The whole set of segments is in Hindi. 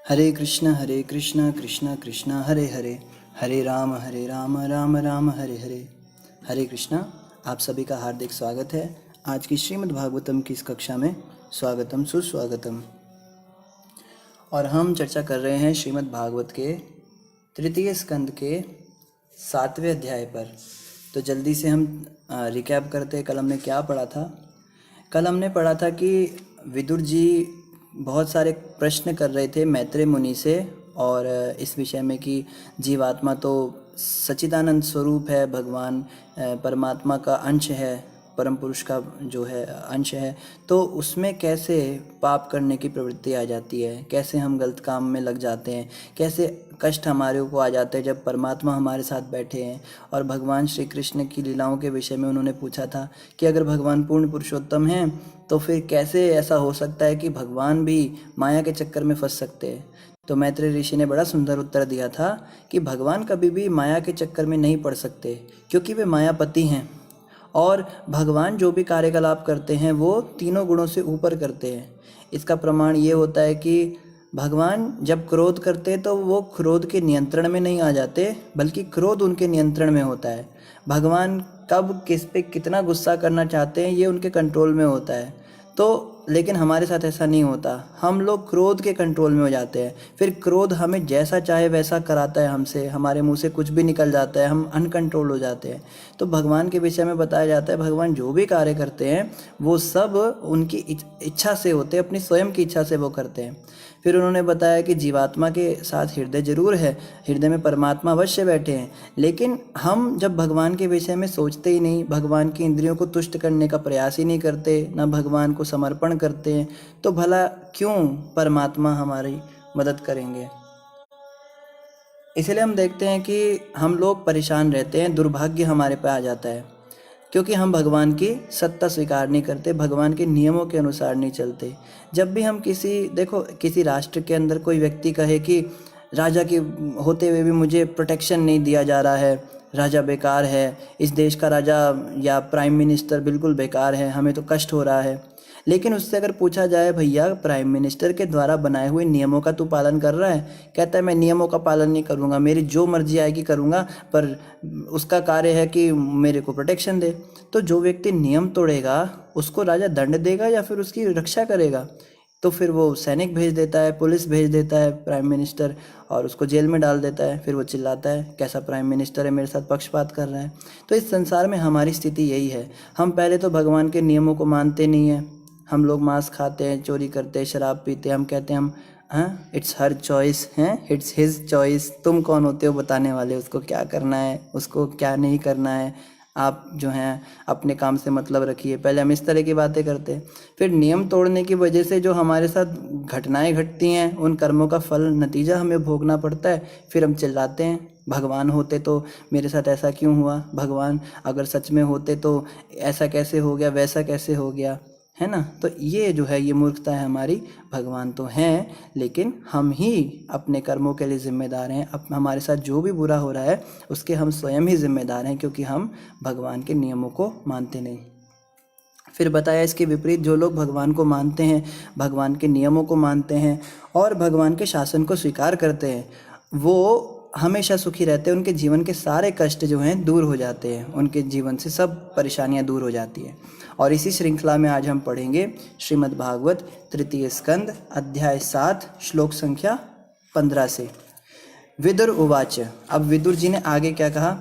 हरे कृष्णा कृष्णा कृष्णा हरे हरे, हरे राम राम राम हरे हरे। हरे कृष्णा। आप सभी का हार्दिक स्वागत है आज की श्रीमद् भागवतम की इस कक्षा में। स्वागतम सुस्वागतम। और हम चर्चा कर रहे हैं श्रीमद् भागवत के तृतीय स्कंद के 7वें अध्याय पर। तो जल्दी से हम रिकैप करते हैं। कल हमने क्या पढ़ा था? कल हमने पढ़ा था कि विदुर जी बहुत सारे प्रश्न कर रहे थे मैत्रेय मुनि से, और इस विषय में कि जीवात्मा तो सच्चिदानंद स्वरूप है, भगवान परमात्मा का अंश है, परम पुरुष का जो है अंश है, तो उसमें कैसे पाप करने की प्रवृत्ति आ जाती है, कैसे हम गलत काम में लग जाते हैं, कैसे कष्ट हमारे को आ जाते हैं जब परमात्मा हमारे साथ बैठे हैं। और भगवान श्री कृष्ण की लीलाओं के विषय में उन्होंने पूछा था कि अगर भगवान पूर्ण पुरुषोत्तम हैं तो फिर कैसे ऐसा हो सकता है कि भगवान भी माया के चक्कर में फंस सकते हैं। तो मैत्रेय ऋषि ने बड़ा सुंदर उत्तर दिया था कि भगवान कभी भी माया के चक्कर में नहीं पड़ सकते, क्योंकि वे मायापति हैं, और भगवान जो भी कार्यकलाप करते हैं वो तीनों गुणों से ऊपर करते हैं। इसका प्रमाण ये होता है कि भगवान जब क्रोध करते हैं तो वो क्रोध के नियंत्रण में नहीं आ जाते, बल्कि क्रोध उनके नियंत्रण में होता है। भगवान कब किस पे कितना गुस्सा करना चाहते हैं ये उनके कंट्रोल में होता है। तो लेकिन हमारे साथ ऐसा नहीं होता, हम लोग क्रोध के कंट्रोल में हो जाते हैं, फिर क्रोध हमें जैसा चाहे वैसा कराता है हमसे, हमारे मुंह से कुछ भी निकल जाता है, हम अनकंट्रोल हो जाते हैं। तो भगवान के विषय में बताया जाता है भगवान जो भी कार्य करते हैं वो सब उनकी इच्छा से होते हैं, अपनी स्वयं की इच्छा से वो करते हैं। फिर उन्होंने बताया कि जीवात्मा के साथ हृदय जरूर है, हृदय में परमात्मा अवश्य बैठे हैं, लेकिन हम जब भगवान के विषय में सोचते ही नहीं, भगवान की इंद्रियों को तुष्ट करने का प्रयास ही नहीं करते, ना भगवान को समर्पण करते हैं, तो भला क्यों परमात्मा हमारी मदद करेंगे। इसलिए हम देखते हैं कि हम लोग परेशान रहते हैं, दुर्भाग्य हमारे पे आ जाता है, क्योंकि हम भगवान की सत्ता स्वीकार नहीं करते, भगवान के नियमों के अनुसार नहीं चलते। जब भी हम किसी राष्ट्र के अंदर कोई व्यक्ति कहे कि राजा के होते हुए भी मुझे प्रोटेक्शन नहीं दिया जा रहा है, राजा बेकार है, इस देश का राजा या प्राइम मिनिस्टर बिल्कुल बेकार है, हमें तो कष्ट हो रहा है। लेकिन उससे अगर पूछा जाए भैया प्राइम मिनिस्टर के द्वारा बनाए हुए नियमों का तू पालन कर रहा है? कहता है मैं नियमों का पालन नहीं करूँगा, मेरी जो मर्जी आएगी करूँगा, पर उसका कार्य है कि मेरे को प्रोटेक्शन दे। तो जो व्यक्ति नियम तोड़ेगा उसको राजा दंड देगा या फिर उसकी रक्षा करेगा? तो फिर वो सैनिक भेज देता है, पुलिस भेज देता है प्राइम मिनिस्टर, और उसको जेल में डाल देता है। फिर वो चिल्लाता है कैसा प्राइम मिनिस्टर है, मेरे साथ पक्षपात कर रहा है। तो इस संसार में हमारी स्थिति यही है, हम पहले तो भगवान के नियमों को मानते नहीं हैं। हम लोग मांस खाते हैं, चोरी करते हैं, शराब पीते हैं, हम कहते हैं हम हाँ इट्स हर चॉइस है, इट्स हिज चॉइस। तुम कौन होते हो बताने वाले उसको क्या करना है, उसको क्या नहीं करना है? आप जो हैं अपने काम से मतलब रखिए। पहले हम इस तरह की बातें करते हैं, फिर नियम तोड़ने की वजह से जो हमारे साथ घटनाएं घटती हैं उन कर्मों का फल नतीजा हमें भोगना पड़ता है। फिर हम चिल्लाते हैं भगवान होते तो मेरे साथ ऐसा क्यों हुआ, भगवान अगर सच में होते तो ऐसा कैसे हो गया, वैसा कैसे हो गया, है ना। तो ये जो है ये मूर्खता है हमारी। भगवान तो हैं, लेकिन हम ही अपने कर्मों के लिए जिम्मेदार हैं। अब हमारे साथ जो भी बुरा हो रहा है उसके हम स्वयं ही जिम्मेदार हैं, क्योंकि हम भगवान के नियमों को मानते नहीं। फिर बताया इसके विपरीत जो लोग भगवान को मानते हैं, भगवान के नियमों को मानते हैं और भगवान के शासन को स्वीकार करते हैं, वो हमेशा सुखी रहते हैं। उनके जीवन के सारे कष्ट जो हैं दूर हो जाते हैं, उनके जीवन से सब परेशानियां दूर हो जाती हैं। और इसी श्रृंखला में आज हम पढ़ेंगे श्रीमद् भागवत तृतीय स्कंद अध्याय 7 श्लोक संख्या 15 से। विदुर उवाच। अब विदुर जी ने आगे क्या कहा?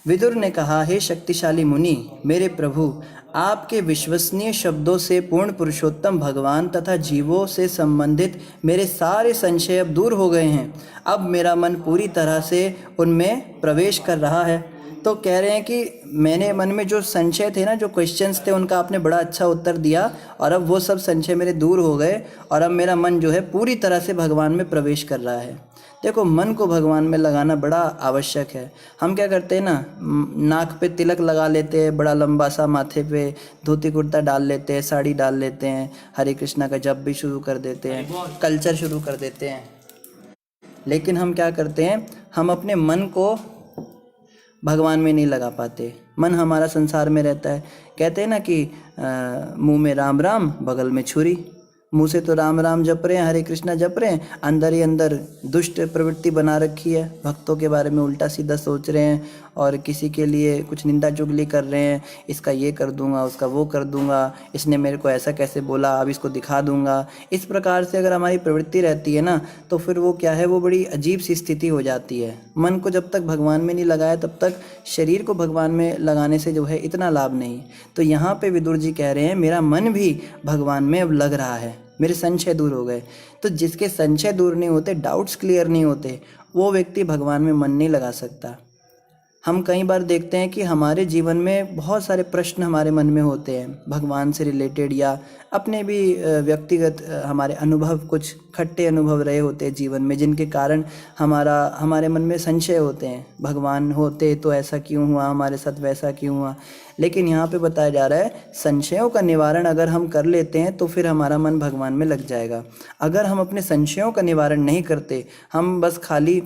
विदुर ने कहा, हे शक्तिशाली मुनि, मेरे प्रभु, आपके विश्वसनीय शब्दों से पूर्ण पुरुषोत्तम भगवान तथा जीवों से संबंधित मेरे सारे संशय अब दूर हो गए हैं। अब मेरा मन पूरी तरह से उनमें प्रवेश कर रहा है। तो कह रहे हैं कि मैंने मन में जो संशय थे ना, जो क्वेश्चंस थे, उनका आपने बड़ा अच्छा उत्तर दिया, और अब वो सब संशय मेरे दूर हो गए, और अब मेरा मन जो है पूरी तरह से भगवान में प्रवेश कर रहा है। देखो, मन को भगवान में लगाना बड़ा आवश्यक है। हम क्या करते हैं ना, नाक पे तिलक लगा लेते हैं बड़ा लंबा सा, माथे पे धोती कुर्ता डाल लेते हैं, साड़ी डाल लेते हैं, हरे कृष्णा का जप भी शुरू कर देते हैं, कल्चर शुरू कर देते हैं। लेकिन हम क्या करते हैं, हम अपने मन को भगवान में नहीं लगा पाते। मन हमारा संसार में रहता है। कहते हैं ना कि मुंह में राम राम, बगल में छुरी। मुँह से तो राम राम जप रहे हैं, हरे कृष्णा जप रहे हैं, अंदर ही अंदर दुष्ट प्रवृत्ति बना रखी है, भक्तों के बारे में उल्टा सीधा सोच रहे हैं और किसी के लिए कुछ निंदा चुगली कर रहे हैं, इसका ये कर दूंगा, उसका वो कर दूंगा, इसने मेरे को ऐसा कैसे बोला, अब इसको दिखा दूंगा। इस प्रकार से अगर हमारी प्रवृत्ति रहती है ना, तो फिर वो क्या है, वो बड़ी अजीब सी स्थिति हो जाती है। मन को जब तक भगवान में नहीं लगाया तब तक शरीर को भगवान में लगाने से जो है इतना लाभ नहीं। तो यहाँ पे विदुर जी कह रहे हैं मेरा मन भी भगवान में अब लग रहा है, मेरे संशय दूर हो गए। तो जिसके संशय दूर नहीं होते, डाउट्स क्लियर नहीं होते, वो व्यक्ति भगवान में मन नहीं लगा सकता। हम कई बार देखते हैं कि हमारे जीवन में बहुत सारे प्रश्न हमारे मन में होते हैं भगवान से रिलेटेड, या अपने भी व्यक्तिगत हमारे अनुभव, कुछ खट्टे अनुभव रहे होते हैं जीवन में, जिनके कारण हमारे मन में संशय होते हैं, भगवान होते तो ऐसा क्यों हुआ, हमारे साथ वैसा क्यों हुआ। लेकिन यहाँ पे बताया जा रहा है संशयों का निवारण अगर हम कर लेते हैं तो फिर हमारा मन भगवान में लग जाएगा। अगर हम अपने संशयों का निवारण नहीं करते, हम बस खाली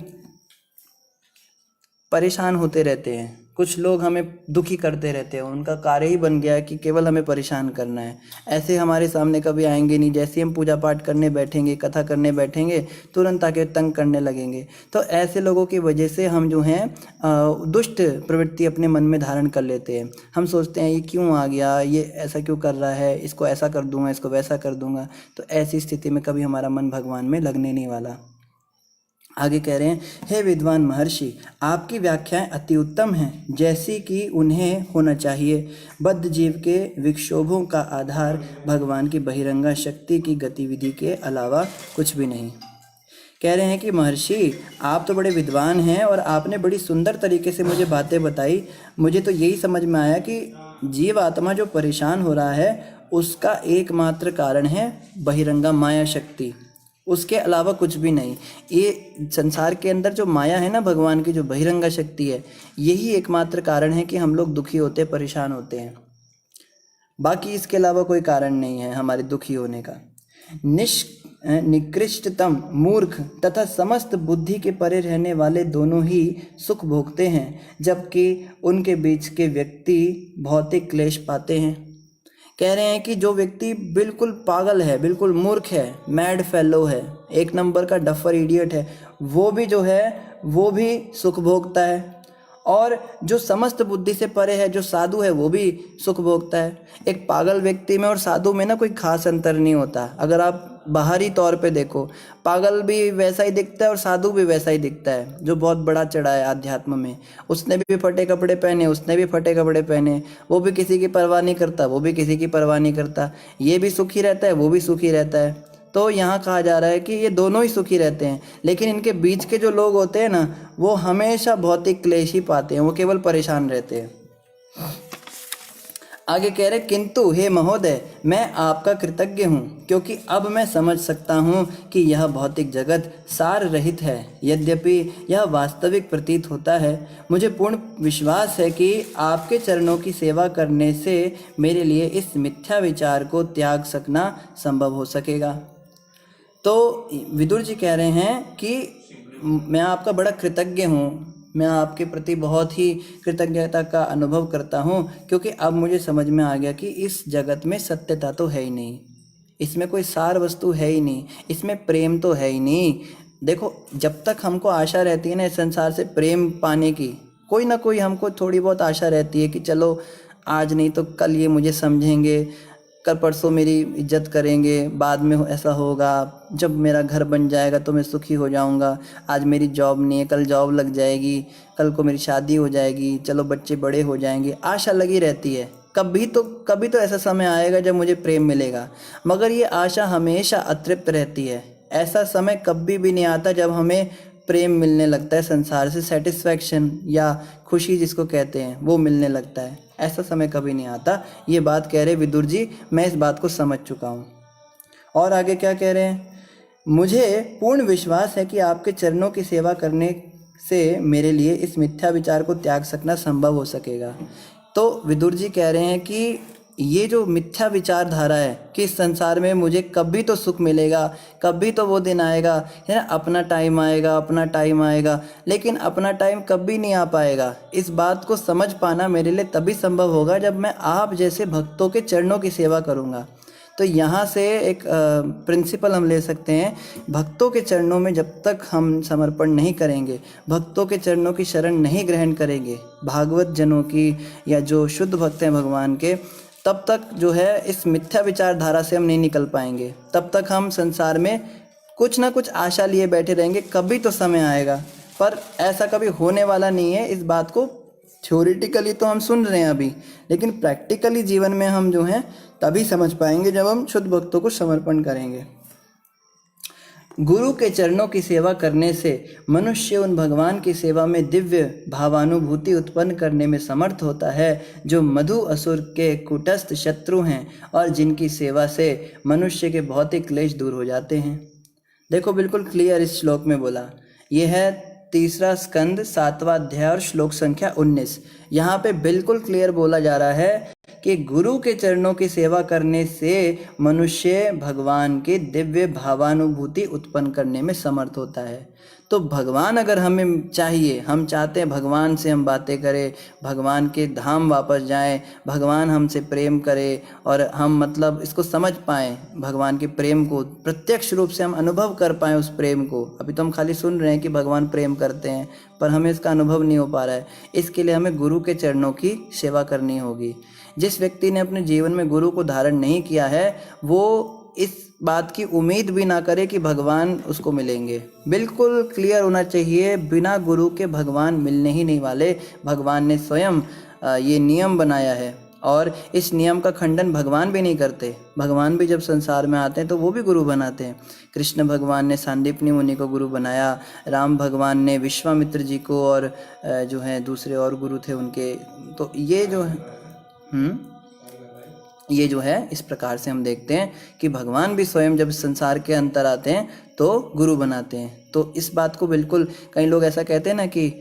परेशान होते रहते हैं, कुछ लोग हमें दुखी करते रहते हैं, उनका कार्य ही बन गया है कि केवल हमें परेशान करना है, ऐसे हमारे सामने कभी आएंगे नहीं। जैसे हम पूजा पाठ करने बैठेंगे, कथा करने बैठेंगे, तुरंत आके तंग करने लगेंगे। तो ऐसे लोगों की वजह से हम जो हैं दुष्ट प्रवृत्ति अपने मन में धारण कर लेते हैं। हम सोचते हैं ये क्यों आ गया, ये ऐसा क्यों कर रहा है, इसको ऐसा कर दूंगा, इसको वैसा कर दूंगा। तो ऐसी स्थिति में कभी हमारा मन भगवान में लगने नहीं वाला। आगे कह रहे हैं, हे विद्वान महर्षि, आपकी व्याख्याएं अति उत्तम हैं, जैसी कि उन्हें होना चाहिए। बद्ध जीव के विक्षोभों का आधार भगवान की बहिरंगा शक्ति की गतिविधि के अलावा कुछ भी नहीं। कह रहे हैं कि महर्षि आप तो बड़े विद्वान हैं और आपने बड़ी सुंदर तरीके से मुझे बातें बताई। मुझे तो यही समझ में आया कि जीव आत्मा जो परेशान हो रहा है उसका एकमात्र कारण है बहिरंगा माया शक्ति, उसके अलावा कुछ भी नहीं। ये संसार के अंदर जो माया है ना, भगवान की जो बहिरंगा शक्ति है, यही एकमात्र कारण है कि हम लोग दुखी होते, परेशान होते हैं। बाकी इसके अलावा कोई कारण नहीं है हमारे दुखी होने का। निकृष्टतम मूर्ख तथा समस्त बुद्धि के परे रहने वाले दोनों ही सुख भोगते हैं, जबकि उनके बीच के व्यक्ति भौतिक क्लेश पाते हैं। कह रहे हैं कि जो व्यक्ति बिल्कुल पागल है, बिल्कुल मूर्ख है, मैड फेलो है, एक नंबर का डफर इडियट है, वो भी जो है वो भी सुख भोगता है। और जो समस्त बुद्धि से परे है, जो साधु है, वो भी सुख भोगता है। एक पागल व्यक्ति में और साधु में ना कोई खास अंतर नहीं होता। अगर आप बाहरी तौर पे देखो, पागल भी वैसा ही दिखता है और साधु भी वैसा ही दिखता है, जो बहुत बड़ा चढ़ा है आध्यात्म में। उसने भी फटे कपड़े पहने, उसने भी फटे कपड़े पहने, वो भी किसी की परवाह नहीं करता, वो भी किसी की परवाह नहीं करता। ये भी सुखी रहता है, वो भी सुखी रहता है। तो यहाँ कहा जा रहा है कि ये दोनों ही सुखी रहते हैं, लेकिन इनके बीच के जो लोग होते हैं ना, वो हमेशा भौतिक क्लेश ही पाते हैं, वो केवल परेशान रहते हैं। आगे कह रहे, किंतु हे महोदय, मैं आपका कृतज्ञ हूँ, क्योंकि अब मैं समझ सकता हूँ कि यह भौतिक जगत सार रहित है। यद्यपि यह वास्तविक प्रतीत होता है, मुझे पूर्ण विश्वास है कि आपके चरणों की सेवा करने से मेरे लिए इस मिथ्या विचार को त्याग सकना संभव हो सकेगा। तो विदुर जी कह रहे हैं कि मैं आपका बड़ा कृतज्ञ हूँ, मैं आपके प्रति बहुत ही कृतज्ञता का अनुभव करता हूँ, क्योंकि अब मुझे समझ में आ गया कि इस जगत में सत्यता तो है ही नहीं, इसमें कोई सार वस्तु है ही नहीं, इसमें प्रेम तो है ही नहीं। देखो, जब तक हमको आशा रहती है ना इस संसार से प्रेम पाने की, कोई ना कोई हमको थोड़ी बहुत आशा रहती है कि चलो आज नहीं तो कल ये मुझे समझेंगे, कल परसों मेरी इज्जत करेंगे, बाद में ऐसा होगा, जब मेरा घर बन जाएगा तो मैं सुखी हो जाऊंगा, आज मेरी जॉब नहीं है, कल जॉब लग जाएगी, कल को मेरी शादी हो जाएगी, चलो बच्चे बड़े हो जाएंगे। आशा लगी रहती है, कभी तो ऐसा समय आएगा जब मुझे प्रेम मिलेगा। मगर ये आशा हमेशा अतृप्त रहती है। ऐसा समय कभी भी नहीं आता जब हमें प्रेम मिलने लगता है संसार से, सेटिस्फैक्शन या खुशी जिसको कहते हैं, वो मिलने लगता है। ऐसा समय कभी नहीं आता। ये बात कह रहे विदुर जी, मैं इस बात को समझ चुका हूँ। और आगे क्या कह रहे हैं, मुझे पूर्ण विश्वास है कि आपके चरणों की सेवा करने से मेरे लिए इस मिथ्या विचार को त्याग सकना संभव हो सकेगा। तो विदुर जी कह रहे हैं कि ये जो मिथ्या विचारधारा है कि इस संसार में मुझे कभी तो सुख मिलेगा, कभी तो वो दिन आएगा, है ना, अपना टाइम आएगा, अपना टाइम आएगा, लेकिन अपना टाइम कभी नहीं आ पाएगा। इस बात को समझ पाना मेरे लिए तभी संभव होगा जब मैं आप जैसे भक्तों के चरणों की सेवा करूँगा। तो यहाँ से एक प्रिंसिपल हम ले सकते हैं, भक्तों के चरणों में जब तक हम समर्पण नहीं करेंगे, भक्तों के चरणों की शरण नहीं ग्रहण करेंगे, भागवत जनों की या जो शुद्ध भक्त हैं भगवान के, तब तक जो है इस मिथ्या विचारधारा से हम नहीं निकल पाएंगे। तब तक हम संसार में कुछ ना कुछ आशा लिए बैठे रहेंगे, कभी तो समय आएगा, पर ऐसा कभी होने वाला नहीं है। इस बात को थ्योरेटिकली तो हम सुन रहे हैं अभी, लेकिन प्रैक्टिकली जीवन में हम जो हैं तभी समझ पाएंगे जब हम शुद्ध भक्तों को समर्पण करेंगे। गुरु के चरणों की सेवा करने से मनुष्य उन भगवान की सेवा में दिव्य भावानुभूति उत्पन्न करने में समर्थ होता है जो मधु असुर के कुटस्थ शत्रु हैं और जिनकी सेवा से मनुष्य के भौतिक क्लेश दूर हो जाते हैं। देखो बिल्कुल क्लियर इस श्लोक में बोला, यह है 3 स्कंद 7वां अध्याय और श्लोक संख्या 19। यहाँ पे बिल्कुल क्लियर बोला जा रहा है कि गुरु के चरणों की सेवा करने से मनुष्य भगवान की दिव्य भावानुभूति उत्पन्न करने में समर्थ होता है। तो भगवान अगर हमें चाहिए, हम चाहते हैं भगवान से हम बातें करें, भगवान के धाम वापस जाएं, भगवान हमसे प्रेम करे और हम मतलब इसको समझ पाएँ, भगवान के प्रेम को प्रत्यक्ष रूप से हम अनुभव कर पाएँ उस प्रेम को। अभी तो हम खाली सुन रहे हैं कि भगवान प्रेम करते हैं, पर हमें इसका अनुभव नहीं हो पा रहा है। इसके लिए हमें गुरु के चरणों की सेवा करनी होगी। जिस व्यक्ति ने अपने जीवन में गुरु को धारण नहीं किया है, वो इस बात की उम्मीद भी ना करे कि भगवान उसको मिलेंगे। बिल्कुल क्लियर होना चाहिए, बिना गुरु के भगवान मिलने ही नहीं वाले। भगवान ने स्वयं ये नियम बनाया है और इस नियम का खंडन भगवान भी नहीं करते। भगवान भी जब संसार में आते हैं तो वो भी गुरु बनाते हैं। कृष्ण भगवान ने सांदीपनी मुनि को गुरु बनाया, राम भगवान ने विश्वामित्र जी को, और जो है दूसरे और गुरु थे उनके। तो ये जो है इस प्रकार से हम देखते हैं कि भगवान भी स्वयं जब संसार के अंतर आते हैं तो गुरु बनाते हैं। तो इस बात को बिल्कुल, कई लोग ऐसा कहते हैं ना कि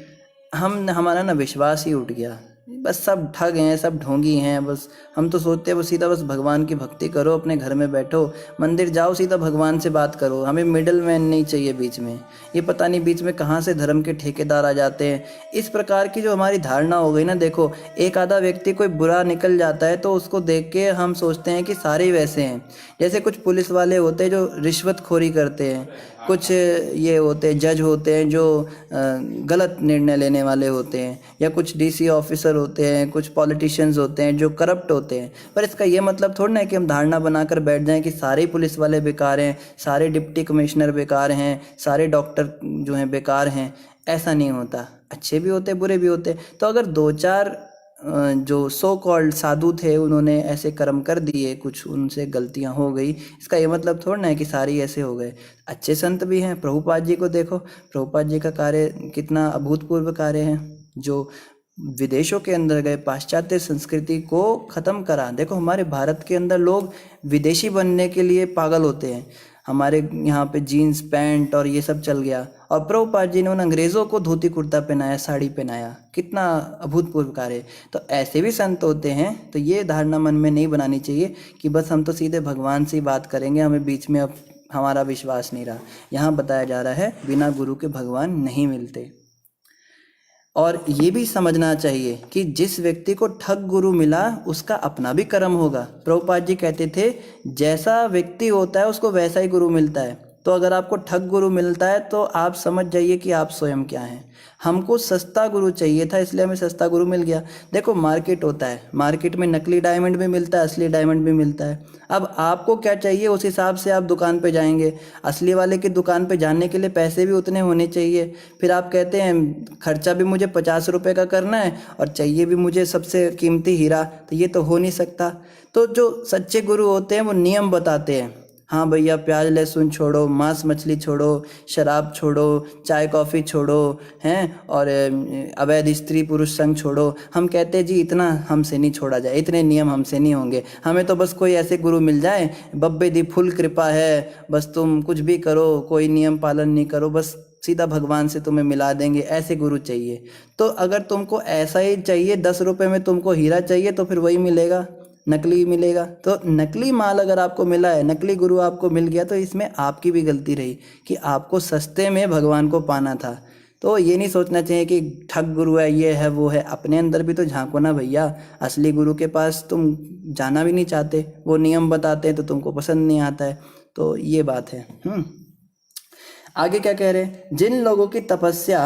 हमारा ना विश्वास ही उठ गया, बस सब ठग हैं, सब ढोंगी हैं, बस हम तो सोचते हैं बस सीधा बस भगवान की भक्ति करो, अपने घर में बैठो, मंदिर जाओ, सीधा भगवान से बात करो, हमें मिडल मैन नहीं चाहिए बीच में। ये पता नहीं बीच में कहाँ से धर्म के ठेकेदार आ जाते हैं। इस प्रकार की जो हमारी धारणा हो गई ना, देखो एक आधा व्यक्ति कोई बुरा निकल जाता है तो उसको देख के हम सोचते हैं कि सारे ही वैसे हैं। जैसे कुछ पुलिस वाले होते हैं जो रिश्वतखोरी करते हैं, कुछ ये होते हैं जज होते हैं जो गलत निर्णय लेने वाले होते हैं, या कुछ डीसी ऑफिसर होते हैं, कुछ पॉलिटिशियंस होते हैं जो करप्ट होते हैं। पर इसका ये मतलब थोड़ा ना है कि हम धारणा बनाकर बैठ जाएं कि सारे पुलिस वाले बेकार हैं, सारे डिप्टी कमिश्नर बेकार हैं, सारे डॉक्टर जो हैं बेकार हैं। ऐसा नहीं होता, अच्छे भी होते बुरे भी होते। तो अगर 2-4 जो सो कॉल्ड साधु थे उन्होंने ऐसे कर्म कर दिए, कुछ उनसे गलतियां हो गई, इसका ये मतलब थोड़ा ना है कि सारे ऐसे हो गए। अच्छे संत भी हैं। प्रभुपाद जी को देखो, प्रभुपाद जी का कार्य कितना अभूतपूर्व कार्य है, जो विदेशों के अंदर गए, पाश्चात्य संस्कृति को ख़त्म करा। देखो हमारे भारत के अंदर लोग विदेशी बनने के लिए पागल होते हैं। हमारे यहाँ पे जीन्स पैंट और ये सब चल गया, और प्रभुपाद जी ने उन अंग्रेज़ों को धोती कुर्ता पहनाया, साड़ी पहनाया। कितना अभूतपूर्व कार्य। तो ऐसे भी संत होते हैं। तो ये धारणा मन में नहीं बनानी चाहिए कि बस हम तो सीधे भगवान से ही बात करेंगे, हमें बीच में अब हमारा विश्वास नहीं रहा। यहाँ बताया जा रहा है बिना गुरु के भगवान नहीं मिलते। और ये भी समझना चाहिए कि जिस व्यक्ति को ठग गुरु मिला उसका अपना भी कर्म होगा। प्रभुपाद जी कहते थे जैसा व्यक्ति होता है उसको वैसा ही गुरु मिलता है। तो अगर आपको ठग गुरु मिलता है तो आप समझ जाइए कि आप स्वयं क्या हैं। हमको सस्ता गुरु चाहिए था, इसलिए हमें सस्ता गुरु मिल गया। देखो मार्केट होता है, मार्केट में नकली डायमंड भी मिलता है, असली डायमंड भी मिलता है। अब आपको क्या चाहिए उस हिसाब से आप दुकान पे जाएंगे। असली वाले की दुकान पे जाने के लिए पैसे भी उतने होने चाहिए। फिर आप कहते हैं खर्चा भी मुझे 50 रुपये का करना है और चाहिए भी मुझे सबसे कीमती हीरा, तो ये तो हो नहीं सकता। तो जो सच्चे गुरु होते हैं वो नियम बताते हैं। हाँ भैया, प्याज लहसुन छोड़ो, मांस मछली छोड़ो, शराब छोड़ो, चाय कॉफ़ी छोड़ो, हैं, और अवैध स्त्री पुरुष संग छोड़ो। हम कहते हैं जी इतना हमसे नहीं छोड़ा जाए, इतने नियम हमसे नहीं होंगे। हमें तो बस कोई ऐसे गुरु मिल जाए, बब्बे दी फुल कृपा है, बस तुम कुछ भी करो, कोई नियम पालन नहीं करो, बस सीधा भगवान से तुम्हें मिला देंगे, ऐसे गुरु चाहिए। तो अगर तुमको ऐसा ही चाहिए, 10 रुपये में तुमको हीरा चाहिए, तो फिर वही मिलेगा, नकली मिलेगा। तो नकली माल अगर आपको मिला है, नकली गुरु आपको मिल गया, तो इसमें आपकी भी गलती रही कि आपको सस्ते में भगवान को पाना था। तो ये नहीं सोचना चाहिए कि ठग गुरु है, ये है वो है। अपने अंदर भी तो झांको ना भैया। असली गुरु के पास तुम जाना भी नहीं चाहते, वो नियम बताते हैं तो तुमको पसंद नहीं आता है। तो ये बात है। आगे क्या कह रहे हैं, जिन लोगों की तपस्या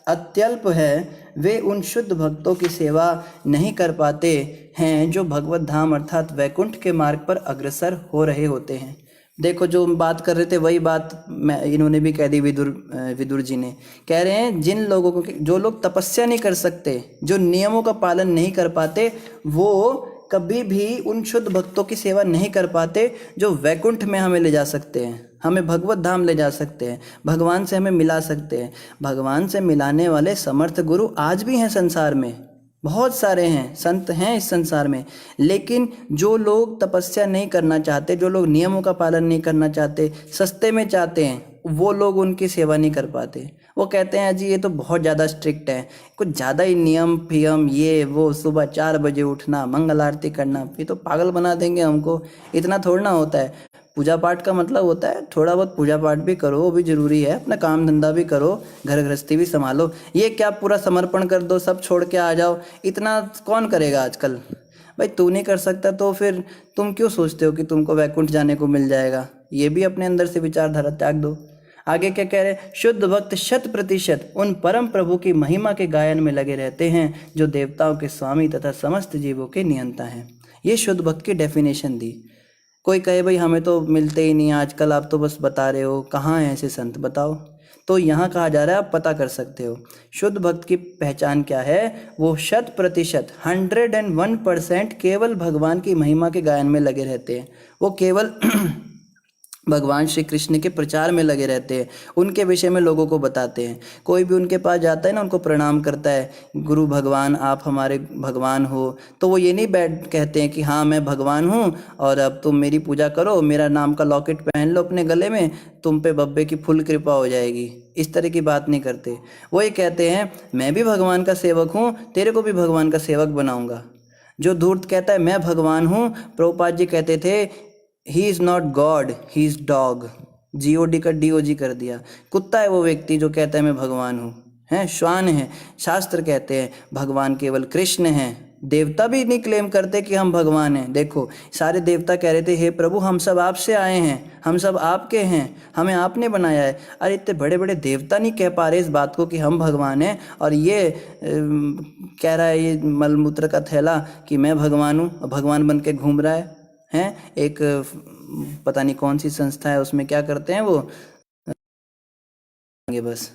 अत्यल्प है वे उन शुद्ध भक्तों की सेवा नहीं कर पाते हैं जो भगवत धाम अर्थात वैकुंठ के मार्ग पर अग्रसर हो रहे होते हैं। देखो जो बात कर रहे थे वही बात मैं इन्होंने भी कह दी, विदुर जी ने। कह रहे हैं जिन लोगों को, जो लोग तपस्या नहीं कर सकते, जो नियमों का पालन नहीं कर पाते, वो कभी भी उन शुद्ध भक्तों की सेवा नहीं कर पाते जो वैकुंठ में हमें ले जा सकते हैं, हमें भगवत धाम ले जा सकते हैं, भगवान से हमें मिला सकते हैं। भगवान से मिलाने वाले समर्थ गुरु आज भी हैं संसार में, बहुत सारे हैं, संत हैं इस संसार में। लेकिन जो लोग तपस्या नहीं करना चाहते, जो लोग नियमों का पालन नहीं करना चाहते, सस्ते में चाहते हैं, वो लोग उनकी सेवा नहीं कर पाते। वो कहते हैं जी ये तो बहुत ज़्यादा स्ट्रिक्ट है, कुछ ज़्यादा ही नियम फियम, ये वो, सुबह 4 बजे उठना, मंगल आरती करना, ये तो पागल बना देंगे हमको। इतना थोड़ा ना होता है। पूजा पाठ का मतलब होता है थोड़ा बहुत पूजा पाठ भी करो, वो भी ज़रूरी है, अपना काम धंधा भी करो, घर गृहस्थी भी संभालो। ये क्या पूरा समर्पण कर दो, सब छोड़ के आ जाओ, इतना कौन करेगा आजकल। भाई तू नहीं कर सकता तो फिर तुम क्यों सोचते हो कि तुमको वैकुंठ जाने को मिल जाएगा। ये भी अपने अंदर से विचारधारा त्याग दो। आगे क्या कह रहे, शुद्ध भक्त 100% उन परम प्रभु की महिमा के गायन में लगे रहते हैं जो देवताओं के स्वामी तथा समस्त जीवों के नियंता हैं। ये शुद्ध भक्त की डेफिनेशन दी। कोई कहे भाई हमें तो मिलते ही नहीं आजकल, आप तो बस बता रहे हो, कहाँ हैं ऐसे संत बताओ। तो यहाँ कहा जा रहा है, आप पता कर सकते हो शुद्ध भक्त की पहचान क्या है। वो 100% 101% केवल भगवान की महिमा के गायन में लगे रहते हैं। वो केवल भगवान श्री कृष्ण के प्रचार में लगे रहते हैं, उनके विषय में लोगों को बताते हैं। कोई भी उनके पास जाता है ना, उनको प्रणाम करता है, गुरु भगवान आप हमारे भगवान हो, तो वो ये नहीं बैठ कहते हैं कि हाँ मैं भगवान हूँ और अब तुम मेरी पूजा करो, मेरा नाम का लॉकेट पहन लो अपने गले में, तुम पे बब्बे की फुल कृपा हो जाएगी। इस तरह की बात नहीं करते। वो ये कहते हैं मैं भी भगवान का सेवक हूँ, तेरे को भी भगवान का सेवक बनाऊँगा। जो धूर्त कहता है मैं भगवान हूँ, प्रभुपाद जी कहते थे he is not God, he is dog. GOD का DOG कर दिया। कुत्ता है वो व्यक्ति जो कहता है मैं भगवान हूँ, हैं श्वान है। शास्त्र कहते हैं भगवान केवल कृष्ण हैं। देवता भी नहीं क्लेम करते कि हम भगवान हैं। देखो सारे देवता कह रहे थे हे प्रभु हम सब आपसे आए हैं, हम सब आपके हैं, हमें आपने बनाया है। अरे इतने बड़े बड़े देवता नहीं कह पा रहे इस बात को कि हम भगवान हैं, और ये कह रहा है ये मलमूत्र का थैला कि मैं भगवान हूँ, भगवान बन के घूम रहा है। एक पता नहीं कौन सी संस्था है, उसमें क्या करते हैं वो, बस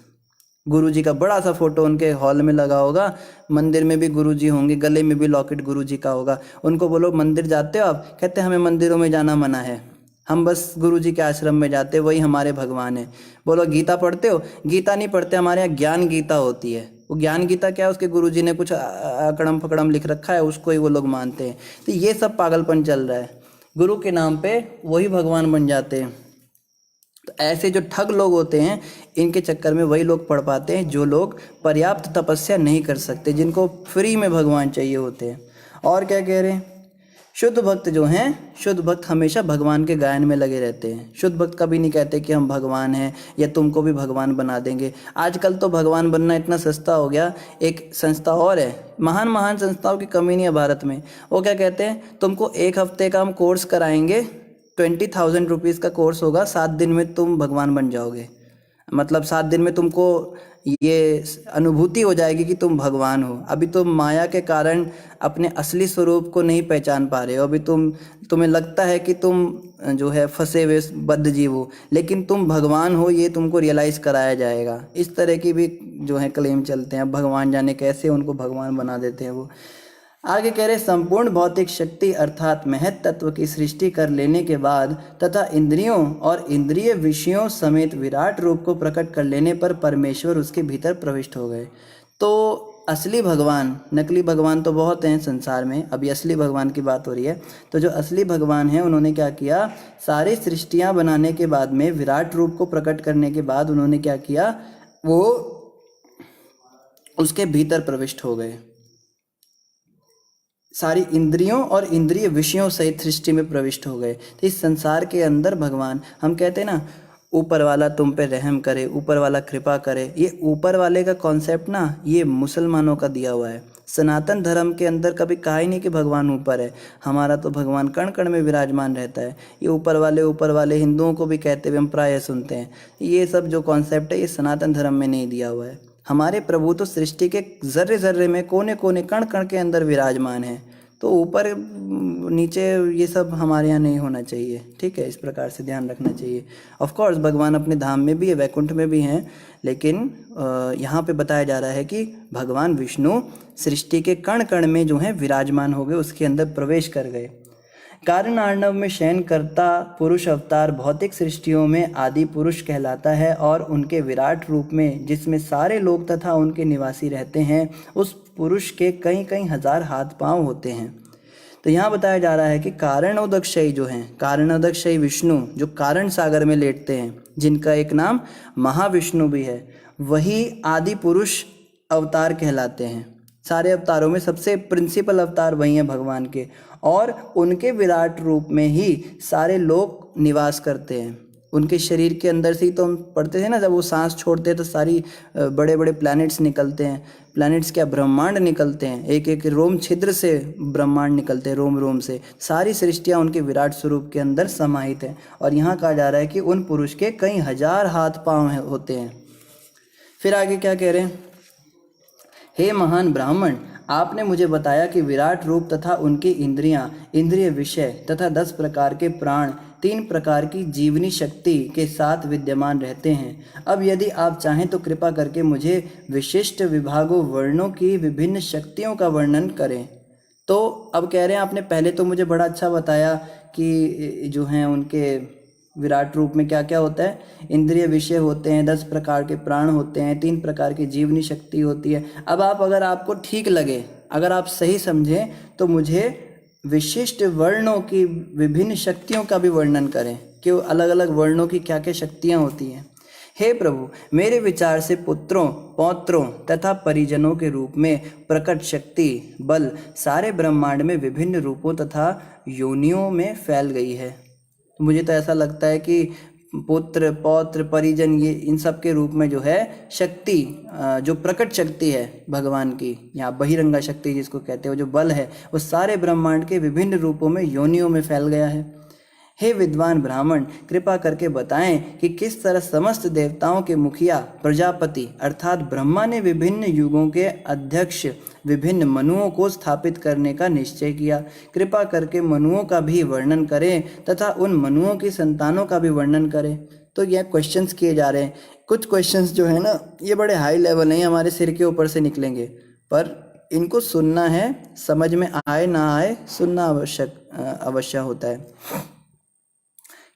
गुरुजी का बड़ा सा फोटो उनके हॉल में लगा होगा, मंदिर में भी गुरुजी होंगे, गले में भी लॉकेट गुरुजी का होगा। उनको बोलो मंदिर जाते हो आप, कहते हैं हमें मंदिरों में जाना मना है, हम बस गुरुजी के आश्रम में जाते, वही हमारे भगवान है। बोलो गीता पढ़ते हो, गीता नहीं पढ़ते, हमारे यहाँ ज्ञान गीता होती है। वो ज्ञान गीता क्या है, उसके गुरुजी ने कुछ अकड़म फकड़म लिख रखा है, उसको ही वो लोग मानते हैं। तो ये सब पागलपन चल रहा है, गुरु के नाम पे वही भगवान बन जाते हैं। तो ऐसे जो ठग लोग होते हैं, इनके चक्कर में वही लोग पढ़ पाते हैं जो लोग पर्याप्त तपस्या नहीं कर सकते, जिनको फ्री में भगवान चाहिए होते हैं। और क्या कह रहे हैं, शुद्ध भक्त जो हैं, शुद्ध भक्त हमेशा भगवान के गायन में लगे रहते हैं। शुद्ध भक्त कभी नहीं कहते कि हम भगवान हैं या तुमको भी भगवान बना देंगे। आजकल तो भगवान बनना इतना सस्ता हो गया। एक संस्था और है, महान महान संस्थाओं की कमी नहीं है भारत में। वो क्या कहते हैं, तुमको 1 हफ्ते का हम कोर्स कराएंगे, 20,000 रुपीज़ का कोर्स होगा, 7 दिन में तुम भगवान बन जाओगे। मतलब 7 दिन में तुमको ये अनुभूति हो जाएगी कि तुम भगवान हो। अभी तुम माया के कारण अपने असली स्वरूप को नहीं पहचान पा रहे हो। अभी तुम्हें लगता है कि तुम जो है फंसे हुए बद्ध जीव हो, लेकिन तुम भगवान हो, ये तुमको रियलाइज कराया जाएगा। इस तरह की भी जो है क्लेम चलते हैं। भगवान जाने कैसे उनको भगवान बना देते हैं वो। आगे कह रहे संपूर्ण भौतिक शक्ति अर्थात महत तत्व की सृष्टि कर लेने के बाद तथा इंद्रियों और इंद्रिय विषयों समेत विराट रूप को प्रकट कर लेने पर परमेश्वर उसके भीतर प्रविष्ट हो गए। तो असली भगवान, नकली भगवान तो बहुत हैं संसार में, अभी असली भगवान की बात हो रही है। तो जो असली भगवान हैं उन्होंने क्या किया, सारी सृष्टियां बनाने के बाद में, विराट रूप को प्रकट करने के बाद उन्होंने क्या किया, वो उसके भीतर प्रविष्ट हो गए। सारी इंद्रियों और इंद्रिय विषयों सहित सृष्टि में प्रविष्ट हो गए। तो इस संसार के अंदर भगवान, हम कहते हैं ना ऊपर वाला तुम पे रहम करे, ऊपर वाला कृपा करे। ये ऊपर वाले का कॉन्सेप्ट ना ये मुसलमानों का दिया हुआ है। सनातन धर्म के अंदर कभी कहा ही नहीं कि भगवान ऊपर है। हमारा तो भगवान कण कण में विराजमान रहता है। ये ऊपर वाले हिंदुओं को भी कहते हुए हम प्रायः सुनते हैं। ये सब जो कॉन्सेप्ट है ये सनातन धर्म में नहीं दिया हुआ है। हमारे प्रभु तो सृष्टि के जर्रे जर्रे में, कोने कोने, कण कण के अंदर विराजमान है। तो ऊपर नीचे ये सब हमारे यहाँ नहीं होना चाहिए, ठीक है। इस प्रकार से ध्यान रखना चाहिए। ऑफ कोर्स भगवान अपने धाम में भी है, वैकुंठ में भी हैं, लेकिन यहाँ पे बताया जा रहा है कि भगवान विष्णु सृष्टि के कण कण में जो है विराजमान हो गए, उसके अंदर प्रवेश कर गए। कारण अर्णव में शयन करता पुरुष अवतार भौतिक सृष्टियों में आदि पुरुष कहलाता है और उनके विराट रूप में, जिसमें सारे लोग तथा उनके निवासी रहते हैं, उस पुरुष के कई कई हजार हाथ पांव होते हैं। तो यहाँ बताया जा रहा है कि कारणोदकशयी जो हैं, कारणोदकशयी विष्णु जो कारण सागर में लेटते हैं, जिनका एक नाम महाविष्णु भी है, वही आदि पुरुष अवतार कहलाते हैं। सारे अवतारों में सबसे प्रिंसिपल अवतार वही हैं भगवान के, और उनके विराट रूप में ही सारे लोग निवास करते हैं। उनके शरीर के अंदर से ही तो हम पढ़ते थे ना, जब वो सांस छोड़ते हैं तो सारी बड़े बड़े प्लैनेट्स निकलते हैं। प्लैनेट्स क्या, ब्रह्मांड निकलते हैं। एक एक रोम छिद्र से ब्रह्मांड निकलते हैं, रोम रोम से। सारी सृष्टियाँ उनके विराट स्वरूप के अंदर समाहित हैं। और यहाँ कहा जा रहा है कि उन पुरुष के कई हजार हाथ पांव होते हैं। फिर आगे क्या कह रहे हैं, हे महान ब्राह्मण, आपने मुझे बताया कि विराट रूप तथा उनकी इंद्रियां, इंद्रिय विषय तथा 10 प्रकार के प्राण 3 प्रकार की जीवनी शक्ति के साथ विद्यमान रहते हैं। अब यदि आप चाहें तो कृपा करके मुझे विशिष्ट विभागों वर्णों की विभिन्न शक्तियों का वर्णन करें। तो अब कह रहे हैं, आपने पहले तो मुझे बड़ा अच्छा बताया कि जो हैं उनके विराट रूप में क्या क्या होता है, इंद्रिय विषय होते हैं, 10 प्रकार के प्राण होते हैं, 3 प्रकार की जीवनी शक्ति होती है। अब आप, अगर आपको ठीक लगे, अगर आप सही समझें, तो मुझे विशिष्ट वर्णों की विभिन्न शक्तियों का भी वर्णन करें कि अलग अलग वर्णों की क्या क्या शक्तियाँ होती हैं। हे प्रभु, मेरे विचार से पुत्रों, पौत्रों तथा परिजनों के रूप में प्रकट शक्ति बल सारे ब्रह्मांड में विभिन्न रूपों तथा योनियों में फैल गई है। मुझे तो ऐसा लगता है कि पुत्र, पौत्र, परिजन, ये इन सब के रूप में जो है शक्ति, जो प्रकट शक्ति है भगवान की, यहाँ बहिरंगा शक्ति जिसको कहते हैं, जो बल है, वो सारे ब्रह्मांड के विभिन्न रूपों में, योनियों में फैल गया है। हे विद्वान ब्राह्मण, कृपा करके बताएं कि किस तरह समस्त देवताओं के मुखिया प्रजापति अर्थात ब्रह्मा ने विभिन्न युगों के अध्यक्ष विभिन्न मनुओं को स्थापित करने का निश्चय किया। कृपा करके मनुओं का भी वर्णन करें तथा उन मनुओं की संतानों का भी वर्णन करें। तो यह क्वेश्चंस किए जा रहे हैं। कुछ क्वेश्चंस जो है ना, ये बड़े हाई लेवल नहीं, हमारे सिर के ऊपर से निकलेंगे, पर इनको सुनना है, समझ में आए ना आए, सुनना अवश्य होता है।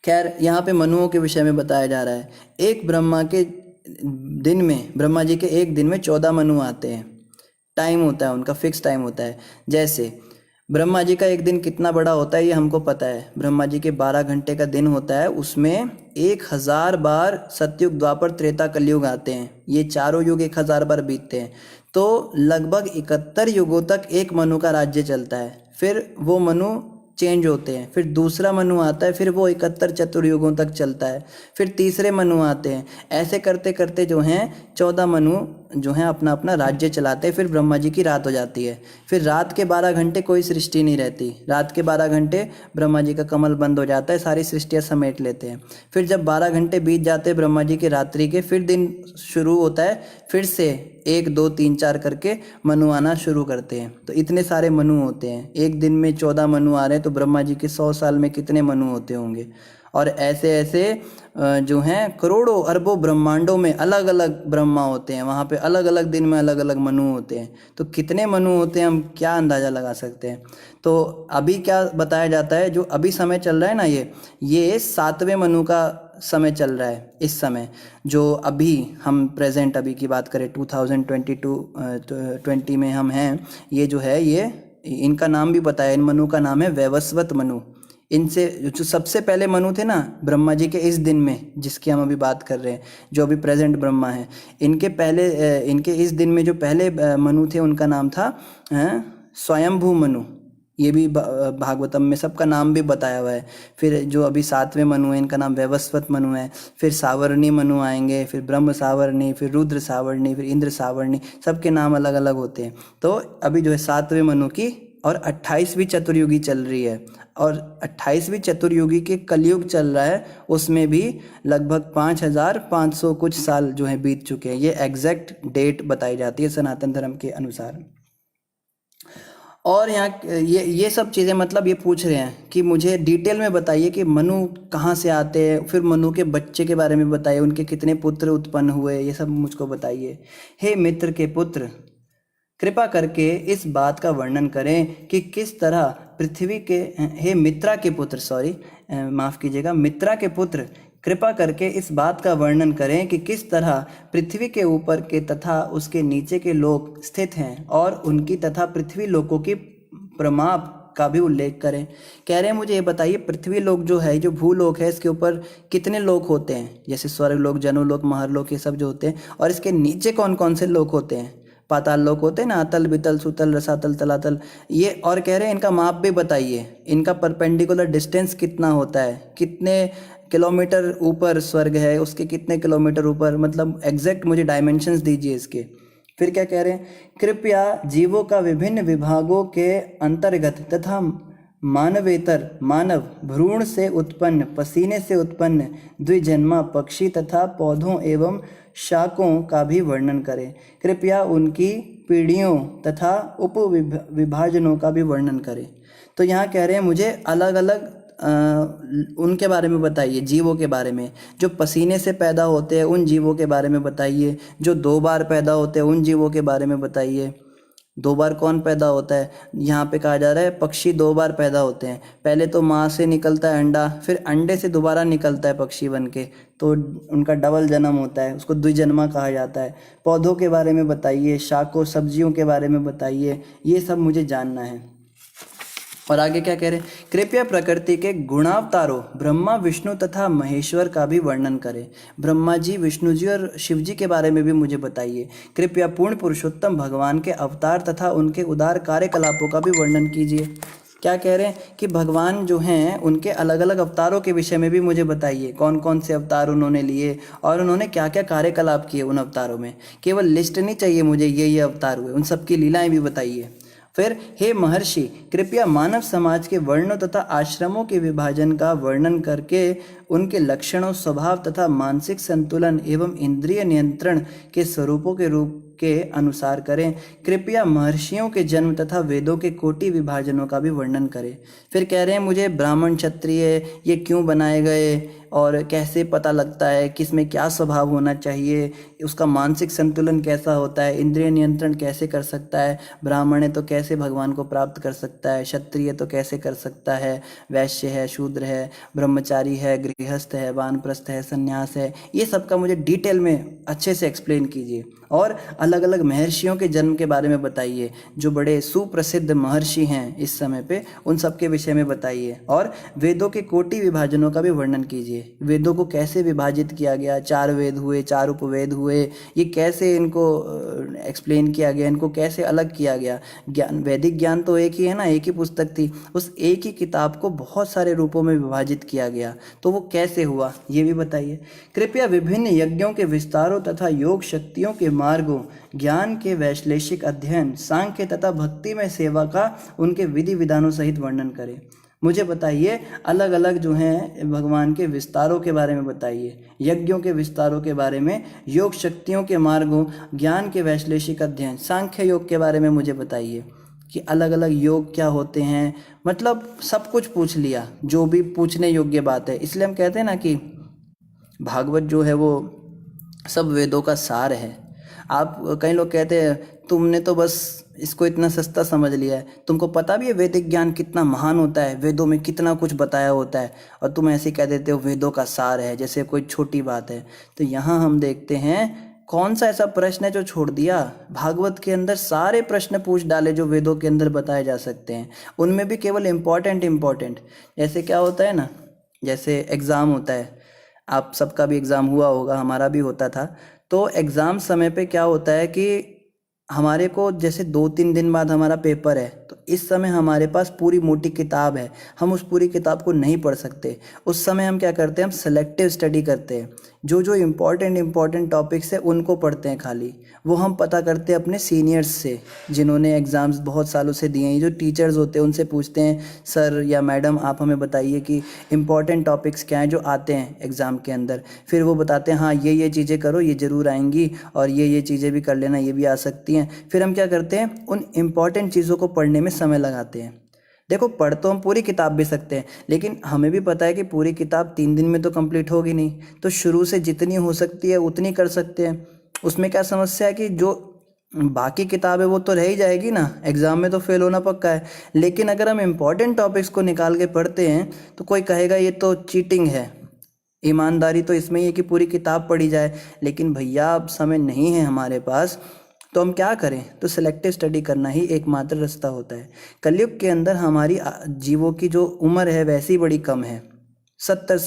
खैर, यहाँ पे मनुओं के विषय में बताया जा रहा है। एक ब्रह्मा के दिन में, ब्रह्मा जी के एक दिन में 14 मनु आते हैं। टाइम होता है उनका, फिक्स टाइम होता है। जैसे ब्रह्मा जी का एक दिन कितना बड़ा होता है ये हमको पता है। ब्रह्मा जी के 12 घंटे का दिन होता है, उसमें 1000 बार सतयुग, द्वापर, त्रेता, कलयुग आते हैं। ये चारों युग 1000 बार बीतते हैं। तो लगभग 71 युगों तक एक मनु का राज्य चलता है। फिर वो मनु चेंज होते हैं, फिर दूसरा मनु आता है, फिर वो 71 चतुर्युगों तक चलता है, फिर तीसरे मनु आते हैं। ऐसे करते करते जो हैं 14 मनु जो हैं अपना अपना राज्य चलाते हैं। फिर ब्रह्मा जी की रात हो जाती है। फिर रात के 12 घंटे कोई सृष्टि नहीं रहती। रात के 12 घंटे ब्रह्मा जी का कमल बंद हो जाता है, सारी सृष्टियाँ समेट लेते हैं। फिर जब 12 घंटे बीत जाते हैं ब्रह्मा जी के रात्रि के, फिर दिन शुरू होता है। फिर से 1 2 3 4 करके मनु आना शुरू करते हैं। तो इतने सारे मनु होते हैं। एक दिन में 14 मनु आ रहे हैं, तो ब्रह्मा जी के 100 साल में कितने मनु होते होंगे। और ऐसे ऐसे जो हैं करोड़ों अरबों ब्रह्मांडों में अलग अलग ब्रह्मा होते हैं। वहाँ पे अलग अलग दिन में अलग अलग मनु होते हैं। तो कितने मनु होते हैं हम क्या अंदाज़ा लगा सकते हैं। तो अभी क्या बताया जाता है, जो अभी समय चल रहा है ना, ये 7वें मनु का समय चल रहा है। इस समय जो अभी हम प्रेजेंट अभी की बात करें 2020 में हम हैं, ये जो है, ये इनका नाम भी बताया। इन मनु का नाम है वैवस्वत मनु। इनसे जो सबसे पहले मनु थे ना ब्रह्मा जी के इस दिन में, जिसकी हम अभी बात कर रहे हैं, जो अभी प्रेजेंट ब्रह्मा है, इनके इस दिन में जो पहले मनु थे उनका नाम था स्वयंभू मनु। ये भी भागवतम में सबका नाम भी बताया हुआ है। फिर जो अभी 7वें मनु है, इनका नाम वैवस्वत मनु है। फिर सावर्णी मनु आएंगे, फिर ब्रह्म सावर्णी, फिर रुद्र सावर्णी, फिर इंद्र सावर्णी, सबके नाम अलग अलग होते हैं। तो अभी जो है 7वें मनु की और 28वीं चतुर्युगी चल रही है, और 28वीं चतुर्युगी के कलयुग चल रहा है, उसमें भी लगभग 5500 कुछ साल जो है बीत चुके हैं। ये एग्जैक्ट डेट बताई जाती है सनातन धर्म के अनुसार। और यहाँ ये सब चीज़ें मतलब ये पूछ रहे हैं कि मुझे डिटेल में बताइए कि मनु कहाँ से आते हैं, फिर मनु के बच्चे के बारे में बताइए, उनके कितने पुत्र उत्पन्न हुए, ये सब मुझको बताइए। हे मित्र के पुत्र, कृपा करके इस बात का वर्णन करें कि किस तरह पृथ्वी के, हे मित्रा के पुत्र, सॉरी माफ़ कीजिएगा, मित्रा के पुत्र, कृपा करके इस बात का वर्णन करें कि किस तरह पृथ्वी के ऊपर के तथा उसके नीचे के लोक स्थित हैं, और उनकी तथा पृथ्वी लोकों की प्रमाप का भी उल्लेख करें। कह रहे हैं मुझे ये बताइए, पृथ्वी लोक जो है, जो भूलोक है, इसके ऊपर कितने लोक होते हैं, जैसे स्वर्ग लोक, जनोलोक, महरलोक, ये सब जो होते हैं, और इसके नीचे कौन कौन से लोक होते हैं, पाताल लोक होते हैं ना, अतल, बितल, सुतल, रसातल, तलातल, ये। और कह रहे हैं इनका माप भी बताइए, इनका परपेंडिकुलर डिस्टेंस कितना होता है, कितने किलोमीटर ऊपर स्वर्ग है, उसके कितने किलोमीटर ऊपर, मतलब एग्जैक्ट मुझे डायमेंशंस दीजिए इसके। फिर क्या कह रहे हैं, कृपया जीवों का विभिन्न विभागों के अंतर्गत तथा मानवेतर, मानव भ्रूण से उत्पन्न, पसीने से उत्पन्न द्विजन्मा पक्षी तथा पौधों एवं शाकों का भी वर्णन करें। कृपया उनकी पीढ़ियों तथा उप विभाजनों का भी वर्णन करें। तो यहाँ कह रहे हैं मुझे अलग अलग उनके बारे में बताइए, जीवों के बारे में, जो पसीने से पैदा होते हैं उन जीवों के बारे में बताइए, जो 2 बार पैदा होते हैं उन जीवों के बारे में बताइए। 2 बार कौन पैदा होता है, यहाँ पे कहा जा रहा है पक्षी 2 बार पैदा होते हैं। पहले तो माँ से निकलता है अंडा, फिर अंडे से दोबारा निकलता है पक्षी बन के, तो उनका डबल जन्म होता है, उसको द्विजन्मा कहा जाता है। पौधों के बारे में बताइए, शाकों सब्जियों के बारे में बताइए, ये सब मुझे जानना है। और आगे क्या कह रहे हैं, कृपया प्रकृति के गुणावतारों ब्रह्मा, विष्णु तथा महेश्वर का भी वर्णन करें। ब्रह्मा जी, विष्णु जी और शिव जी के बारे में भी मुझे बताइए। कृपया पूर्ण पुरुषोत्तम भगवान के अवतार तथा उनके उदार कार्यकलापों का भी वर्णन कीजिए। क्या कह रहे हैं कि भगवान जो हैं उनके अलग अलग अवतारों के विषय में भी मुझे बताइए, कौन कौन से अवतार उन्होंने लिए और उन्होंने क्या क्या कार्यकलाप किए उन अवतारों में। केवल लिस्ट नहीं चाहिए मुझे, ये अवतार हुए, उन सब की लीलाएं भी बताइए। फिर हे महर्षि, कृपया मानव समाज के वर्णों तथा आश्रमों के विभाजन का वर्णन करके उनके लक्षणों, स्वभाव तथा मानसिक संतुलन एवं इंद्रिय नियंत्रण के स्वरूपों के रूप के अनुसार करें। कृपया महर्षियों के जन्म तथा वेदों के कोटि विभाजनों का भी वर्णन करें। फिर कह रहे हैं मुझे ब्राह्मण, क्षत्रिय ये क्यों बनाए गए और कैसे पता लगता है, किस में क्या स्वभाव होना चाहिए, उसका मानसिक संतुलन कैसा होता है, इंद्रिय नियंत्रण कैसे कर सकता है, ब्राह्मण है तो कैसे भगवान को प्राप्त कर सकता है, क्षत्रिय तो कैसे कर सकता है, वैश्य है, शूद्र है, ब्रह्मचारी है, गृहस्थ है, वानप्रस्थ है, संन्यास है, ये सब का मुझे डिटेल में अच्छे से एक्सप्लेन कीजिए। और अलग अलग महर्षियों के जन्म के बारे में बताइए, जो बड़े सुप्रसिद्ध महर्षि हैं इस समय पे, उन सब के विषय में बताइए। और वेदों के कोटि विभाजनों का भी वर्णन कीजिए, वेदों को कैसे विभाजित किया गया, 4 वेद हुए, 4 उपवेद हुए, ये कैसे इनको एक्सप्लेन किया गया, इनको कैसे अलग किया गया। ज्ञान, वैदिक ज्ञान तो एक ही है ना, एक ही पुस्तक थी, उस एक ही किताब को बहुत सारे रूपों में विभाजित किया गया, तो वो कैसे हुआ ये भी बताइए। कृपया विभिन्न यज्ञों के विस्तारों तथा योग शक्तियों के मार्गों, ज्ञान के वैश्लेषिक अध्ययन, सांख्य तथा भक्ति में सेवा का उनके विधि विधानों सहित वर्णन करें। मुझे बताइए अलग अलग जो हैं भगवान के विस्तारों के बारे में बताइए, यज्ञों के विस्तारों के बारे में, योग शक्तियों के मार्गों, ज्ञान के वैश्लेषिक अध्ययन, सांख्य योग के बारे में मुझे बताइए कि अलग अलग योग क्या होते हैं। मतलब सब कुछ पूछ लिया, जो भी पूछने योग्य बात है। इसलिए हम कहते हैं ना कि भागवत जो है वो सब वेदों का सार है। आप, कई लोग कहते हैं तुमने तो बस इसको इतना सस्ता समझ लिया है, तुमको पता भी है वैदिक ज्ञान कितना महान होता है, वेदों में कितना कुछ बताया होता है, और तुम ऐसे कह देते हो वेदों का सार है, जैसे कोई छोटी बात है। तो यहाँ हम देखते हैं कौन सा ऐसा प्रश्न है जो छोड़ दिया। भागवत के अंदर सारे प्रश्न पूछ डाले जो वेदों के अंदर बताए जा सकते हैं, उनमें भी केवल इम्पॉर्टेंट, जैसे क्या होता है ना, जैसे एग्ज़ाम होता है, आप सबका भी एग्ज़ाम हुआ होगा, हमारा भी होता था। तो एग्ज़ाम समय पे क्या होता है कि हमारे को जैसे 2-3 दिन बाद हमारा पेपर है, तो इस समय हमारे पास पूरी मोटी किताब है, हम उस पूरी किताब को नहीं पढ़ सकते। उस समय हम क्या करते हैं, हम सेलेक्टिव स्टडी करते हैं। जो जो इम्पॉर्टेंट टॉपिक्स है उनको पढ़ते हैं खाली। वो हम पता करते हैं अपने सीनियर्स से, जिन्होंने एग्ज़ाम्स बहुत सालों से दिए हैं। जो टीचर्स होते हैं उनसे पूछते हैं, सर या मैडम आप हमें बताइए कि इम्पॉर्टेंट टॉपिक्स क्या हैं जो आते हैं एग्ज़ाम के अंदर। फिर वो बताते हैं हाँ ये चीज़ें करो, ये ज़रूर आएंगी, और ये चीज़ें भी कर लेना, ये भी आ सकती हैं। फिर हम क्या करते हैं, उन इम्पॉर्टेंट चीज़ों को पढ़ने में समय लगाते हैं। देखो, पढ़ तो हम पूरी किताब भी सकते हैं, लेकिन हमें भी पता है कि पूरी किताब 3 दिन में तो कंप्लीट होगी नहीं। तो शुरू से जितनी हो सकती है उतनी कर सकते हैं। उसमें क्या समस्या है कि जो बाकी किताब है वो तो रह ही जाएगी ना, एग्ज़ाम में तो फेल होना पक्का है। लेकिन अगर हम इम्पॉर्टेंट टॉपिक्स को निकाल के पढ़ते हैं तो कोई कहेगा ये तो चीटिंग है। ईमानदारी तो इसमें ही है कि पूरी किताब पढ़ी जाए, लेकिन भैया अब समय नहीं है हमारे पास, तो हम क्या करें? तो सिलेक्टिव स्टडी करना ही एकमात्र रास्ता होता है। कलयुग के अंदर हमारी जीवों की जो उम्र है वैसी बड़ी कम है। 70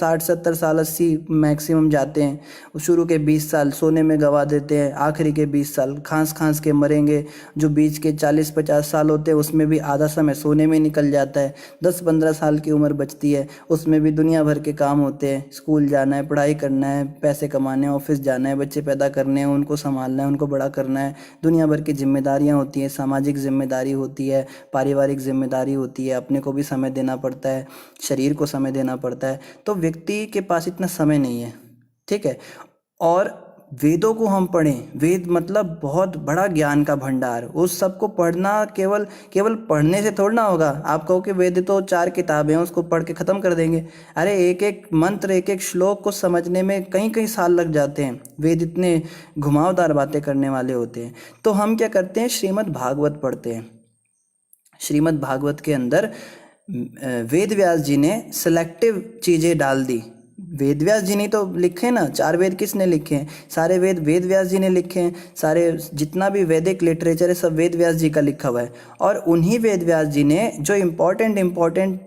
साल 80 मैक्सिमम जाते हैं। शुरू के 20 साल सोने में गवा देते हैं, आखिरी के 20 साल खांस के मरेंगे। जो बीच के 40-50 साल होते हैं उसमें भी आधा समय सोने में निकल जाता है। 10-15 साल की उम्र बचती है, उसमें भी दुनिया भर के काम होते हैं। स्कूल जाना है, पढ़ाई करना है, पैसे कमाने हैं, ऑफिस जाना है, बच्चे पैदा करने हैं, उनको संभालना है, उनको बड़ा करना है। दुनिया भर की जिम्मेदारियाँ होती हैं, सामाजिक जिम्मेदारी होती है, पारिवारिक जिम्मेदारी होती है, अपने को भी समय देना पड़ता है, शरीर को समय देना पड़ता है। तो व्यक्ति के पास इतना समय नहीं है, ठीक है। और वेदों को हम पढ़ें, वेद मतलब बहुत बड़ा ज्ञान का भंडार। उस सब को पढ़ना केवल पढ़ने से थोड़ा ना होगा। आप कहो कि वेद तो 4 किताबें हैं, उसको पढ़ के ख़त्म कर देंगे। अरे एक एक मंत्र, एक एक श्लोक को समझने में कई कई साल लग जाते हैं। वेद इतने घुमावदार बातें करने वाले होते हैं। तो हम क्या करते हैं, श्रीमद् भागवत पढ़ते हैं। श्रीमद् भागवत के अंदर वेद व्यास जी ने सेलेक्टिव चीज़ें डाल दी। वेद व्यास जी ने तो लिखे ना, 4 वेद किसने लिखे हैं? सारे वेद व्यास जी ने लिखे हैं। सारे जितना भी वैदिक लिटरेचर है सब वेद व्यास जी का लिखा हुआ है। और उन्हीं वेद व्यास जी ने जो इम्पोर्टेंट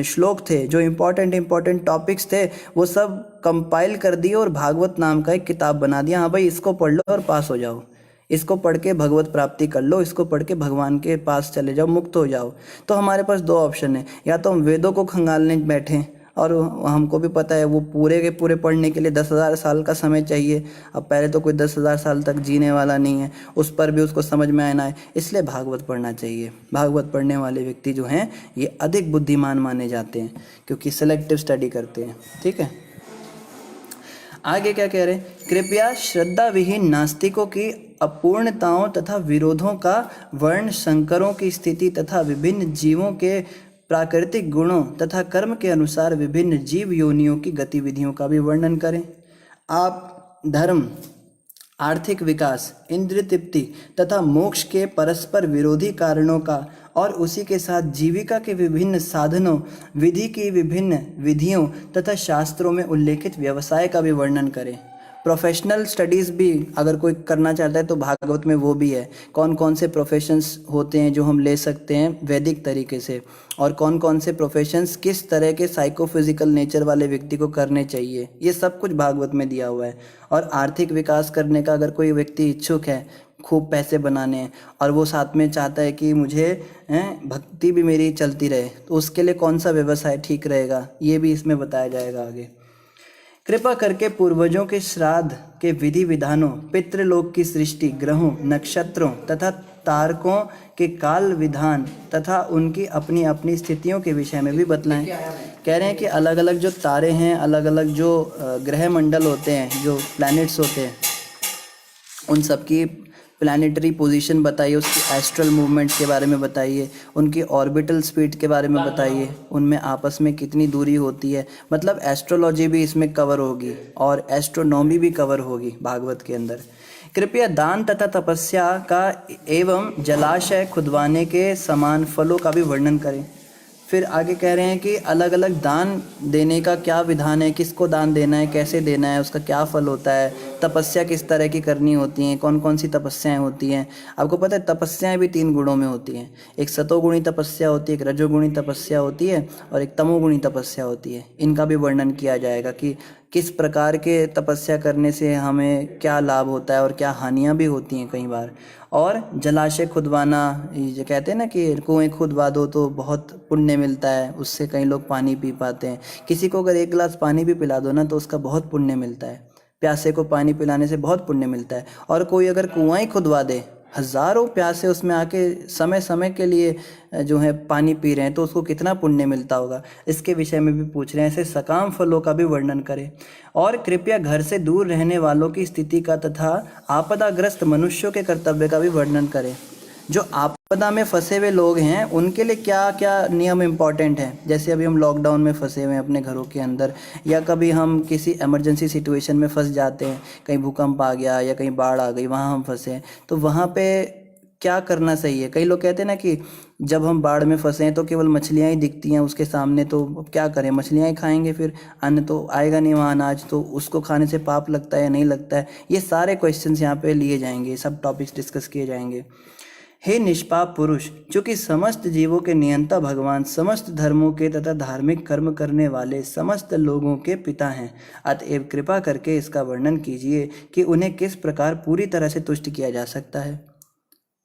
श्लोक थे, जो इम्पोर्टेंट टॉपिक्स थे, वो सब कंपाइल कर दिए और भागवत नाम का एक किताब बना दिया। हाँ भाई, इसको पढ़ लो और पास हो जाओ, इसको पढ़ के भगवत प्राप्ति कर लो, इसको पढ़ के भगवान के पास चले जाओ, मुक्त हो जाओ। तो हमारे पास 2 ऑप्शन है, या तो हम वेदों को खंगालने बैठें, और हमको भी पता है वो पूरे के पूरे पढ़ने के लिए 10,000 साल का समय चाहिए। अब पहले तो कोई 10,000 साल तक जीने वाला नहीं है, उस पर भी उसको समझ में आना है, इसलिए भागवत पढ़ना चाहिए। भागवत पढ़ने वाले व्यक्ति जो हैं ये अधिक बुद्धिमान माने जाते हैं, क्योंकि सेलेक्टिव स्टडी करते हैं, ठीक है। आगे क्या कह रहे हैं, कृपया श्रद्धा विहीन नास्तिकों की अपूर्णताओं तथा विरोधों का वर्ण, शंकरों की स्थिति तथा विभिन्न जीवों के प्राकृतिक गुणों तथा कर्म के अनुसार विभिन्न जीव योनियों की गतिविधियों का भी वर्णन करें। आप धर्म, आर्थिक विकास, इंद्रिय तृप्ति तथा मोक्ष के परस्पर विरोधी कारणों का और उसी के साथ जीविका के विभिन्न साधनों, विधि की विभिन्न विधियों तथा शास्त्रों में उल्लेखित व्यवसाय का भी वर्णन करें। प्रोफेशनल स्टडीज़ भी अगर कोई करना चाहता है तो भागवत में वो भी है। कौन कौन से प्रोफेशंस होते हैं जो हम ले सकते हैं वैदिक तरीके से, और कौन कौन से प्रोफेशंस किस तरह के साइकोफिजिकल नेचर वाले व्यक्ति को करने चाहिए, ये सब कुछ भागवत में दिया हुआ है। और आर्थिक विकास करने का अगर कोई व्यक्ति इच्छुक है, खूब पैसे बनाने हैं, और वो साथ में चाहता है कि मुझे भक्ति भी मेरी चलती रहे, तो उसके लिए कौन सा व्यवसाय ठीक रहेगा, ये भी इसमें बताया जाएगा आगे। कृपा करके पूर्वजों के श्राद्ध के विधि विधानों, पितृलोक की सृष्टि, ग्रहों, नक्षत्रों तथा तारकों के काल विधान तथा उनकी अपनी अपनी स्थितियों के विषय में भी बतलाएं। कह रहे हैं कि अलग अलग जो तारे हैं, अलग अलग जो ग्रह मंडल होते हैं, जो प्लैनेट्स होते हैं, उन सब की प्लानिटरी पोजीशन बताइए, उसकी एस्ट्रल मूवमेंट के बारे में बताइए, उनकी ऑर्बिटल स्पीड के बारे में बताइए, उनमें आपस में कितनी दूरी होती है। मतलब एस्ट्रोलॉजी भी इसमें कवर होगी और एस्ट्रोनॉमी भी कवर होगी भागवत के अंदर। कृपया दान तथा तपस्या का एवं जलाशय खुदवाने के समान फलों का भी वर्णन करें। फिर आगे कह रहे हैं कि अलग अलग दान देने का क्या विधान है, किसको दान देना है, कैसे देना है, उसका क्या फल होता है, तपस्या किस तरह की करनी होती हैं, कौन कौन सी तपस्याएं होती हैं। आपको पता है तपस्याएं भी 3 गुणों में होती हैं। एक सतोगुणी तपस्या होती है, एक रजोगुणी तपस्या होती है, और एक तमोगुणी तपस्या होती है। इनका भी वर्णन किया जाएगा कि किस प्रकार के तपस्या करने से हमें क्या लाभ होता है और क्या हानियाँ भी होती हैं कई बार। और जलाशय खुदवाना, ये जो कहते हैं ना कि कुएं खुदवा दो तो बहुत पुण्य मिलता है, उससे कई लोग पानी पी पाते हैं। किसी को अगर एक गिलास पानी भी पिला दो ना तो उसका बहुत पुण्य मिलता है, प्यासे को पानी पिलाने से बहुत पुण्य मिलता है। और कोई अगर कुआं ही खुदवा दे, हजारों प्यासे उसमें आके समय समय के लिए जो है पानी पी रहे हैं, तो उसको कितना पुण्य मिलता होगा, इसके विषय में भी पूछ रहे हैं। ऐसे सकाम फलों का भी वर्णन करें। और कृपया घर से दूर रहने वालों की स्थिति का तथा आपदाग्रस्त मनुष्यों के कर्तव्य का भी वर्णन करें। जो आपदा में फंसे हुए लोग हैं उनके लिए क्या क्या नियम इम्पॉर्टेंट हैं। जैसे अभी हम लॉकडाउन में फंसे हुए हैं अपने घरों के अंदर, या कभी हम किसी इमरजेंसी सिचुएशन में फंस जाते हैं, कहीं भूकंप आ गया या कहीं बाढ़ आ गई, वहाँ हम फंसे हैं, तो वहाँ पे क्या करना सही है। कई लोग कहते हैं ना कि जब हम बाढ़ में फंसे हैं तो केवल मछलियाँ ही दिखती हैं उसके सामने, तो अब क्या करें, मछलियाँ ही खाएंगे, फिर अन्न तो आएगा नहीं वहाँ, अनाज तो उसको खाने से पाप लगता है या नहीं लगता है। ये सारे क्वेश्चंस यहाँ पे लिए जाएंगे, सब टॉपिक्स डिस्कस किए जाएंगे। हे निष्पाप पुरुष, जो कि समस्त जीवों के नियंता भगवान, समस्त धर्मों के तथा धार्मिक कर्म करने वाले समस्त लोगों के पिता हैं, अतएव कृपा करके इसका वर्णन कीजिए कि उन्हें किस प्रकार पूरी तरह से तुष्ट किया जा सकता है।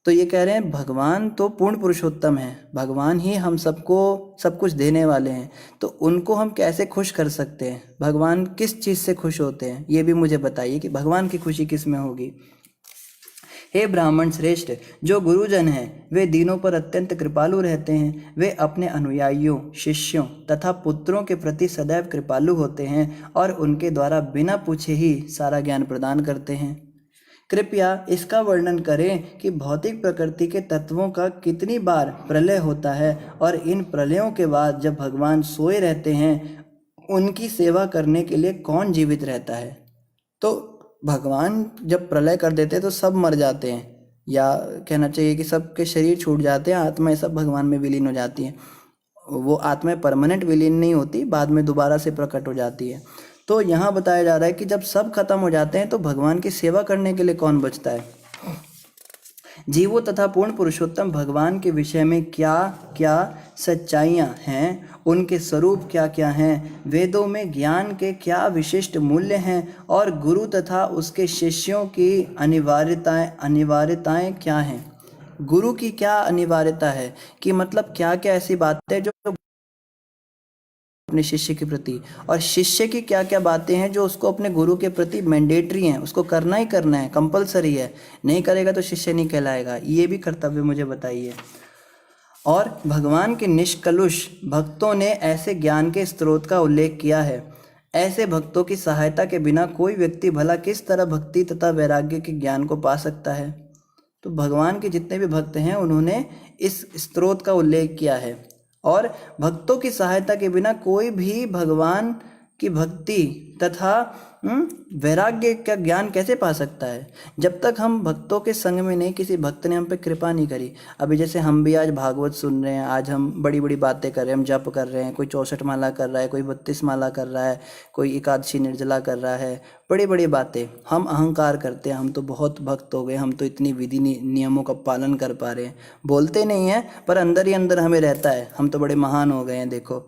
तो ये कह रहे हैं भगवान तो पूर्ण पुरुषोत्तम है, भगवान ही हम सबको सब कुछ देने वाले हैं, तो उनको हम कैसे खुश कर सकते हैं, भगवान किस चीज़ से खुश होते हैं, ये भी मुझे बताइए कि भगवान की खुशी किस में होगी। हे ब्राह्मण श्रेष्ठ, जो गुरुजन हैं वे दीनों पर अत्यंत कृपालु रहते हैं। वे अपने अनुयायियों, शिष्यों तथा पुत्रों के प्रति सदैव कृपालु होते हैं और उनके द्वारा बिना पूछे ही सारा ज्ञान प्रदान करते हैं। कृपया इसका वर्णन करें कि भौतिक प्रकृति के तत्वों का कितनी बार प्रलय होता है और इन प्रलयों के बाद जब भगवान सोए रहते हैं उनकी सेवा करने के लिए कौन जीवित रहता है। तो भगवान जब प्रलय कर देते हैं तो सब मर जाते हैं, या कहना चाहिए कि सबके शरीर छूट जाते हैं, आत्माएं सब भगवान में विलीन हो जाती हैं। वो आत्माएं परमानेंट विलीन नहीं होती, बाद में दोबारा से प्रकट हो जाती है। तो यहाँ बताया जा रहा है कि जब सब खत्म हो जाते हैं तो भगवान की सेवा करने के लिए कौन बचता है। जीवों तथा पूर्ण पुरुषोत्तम भगवान के विषय में क्या क्या सच्चाइयाँ हैं, उनके स्वरूप क्या क्या हैं, वेदों में ज्ञान के क्या विशिष्ट मूल्य हैं और गुरु तथा उसके शिष्यों की अनिवार्यताएं क्या हैं। गुरु की क्या अनिवार्यता है कि मतलब क्या क्या ऐसी बातें जो अपने शिष्य के प्रति, और शिष्य की क्या क्या बातें हैं जो उसको अपने गुरु के प्रति मैंडेटरी हैं, उसको करना ही करना है, कंपलसरी है, नहीं करेगा तो शिष्य नहीं कहलाएगा। ये भी कर्तव्य मुझे बताइए। और भगवान के निष्कलुष भक्तों ने ऐसे ज्ञान के स्रोत का उल्लेख किया है। ऐसे भक्तों की सहायता के बिना कोई व्यक्ति भला किस तरह भक्ति तथा वैराग्य के ज्ञान को पा सकता है। तो भगवान के जितने भी भक्त हैं उन्होंने इस स्रोत का उल्लेख किया है। और भक्तों की सहायता के बिना कोई भी भगवान की भक्ति तथा वैराग्य का ज्ञान कैसे पा सकता है, जब तक हम भक्तों के संग में नहीं, किसी भक्त ने हम पे कृपा नहीं करी। अभी जैसे हम भी आज भागवत सुन रहे हैं, आज हम बड़ी बड़ी बातें कर रहे हैं, हम जप कर रहे हैं, कोई 64 माला कर रहा है, कोई 32 माला कर रहा है, कोई एकादशी निर्जला कर रहा है, बड़ी बड़ी बातें। हम अहंकार करते हैं, हम तो बहुत भक्त हो गए, हम तो इतनी विधि नियमों का पालन कर पा रहे हैं, बोलते नहीं हैं पर अंदर ही अंदर हमें रहता है, हम तो बड़े महान हो गए हैं देखो।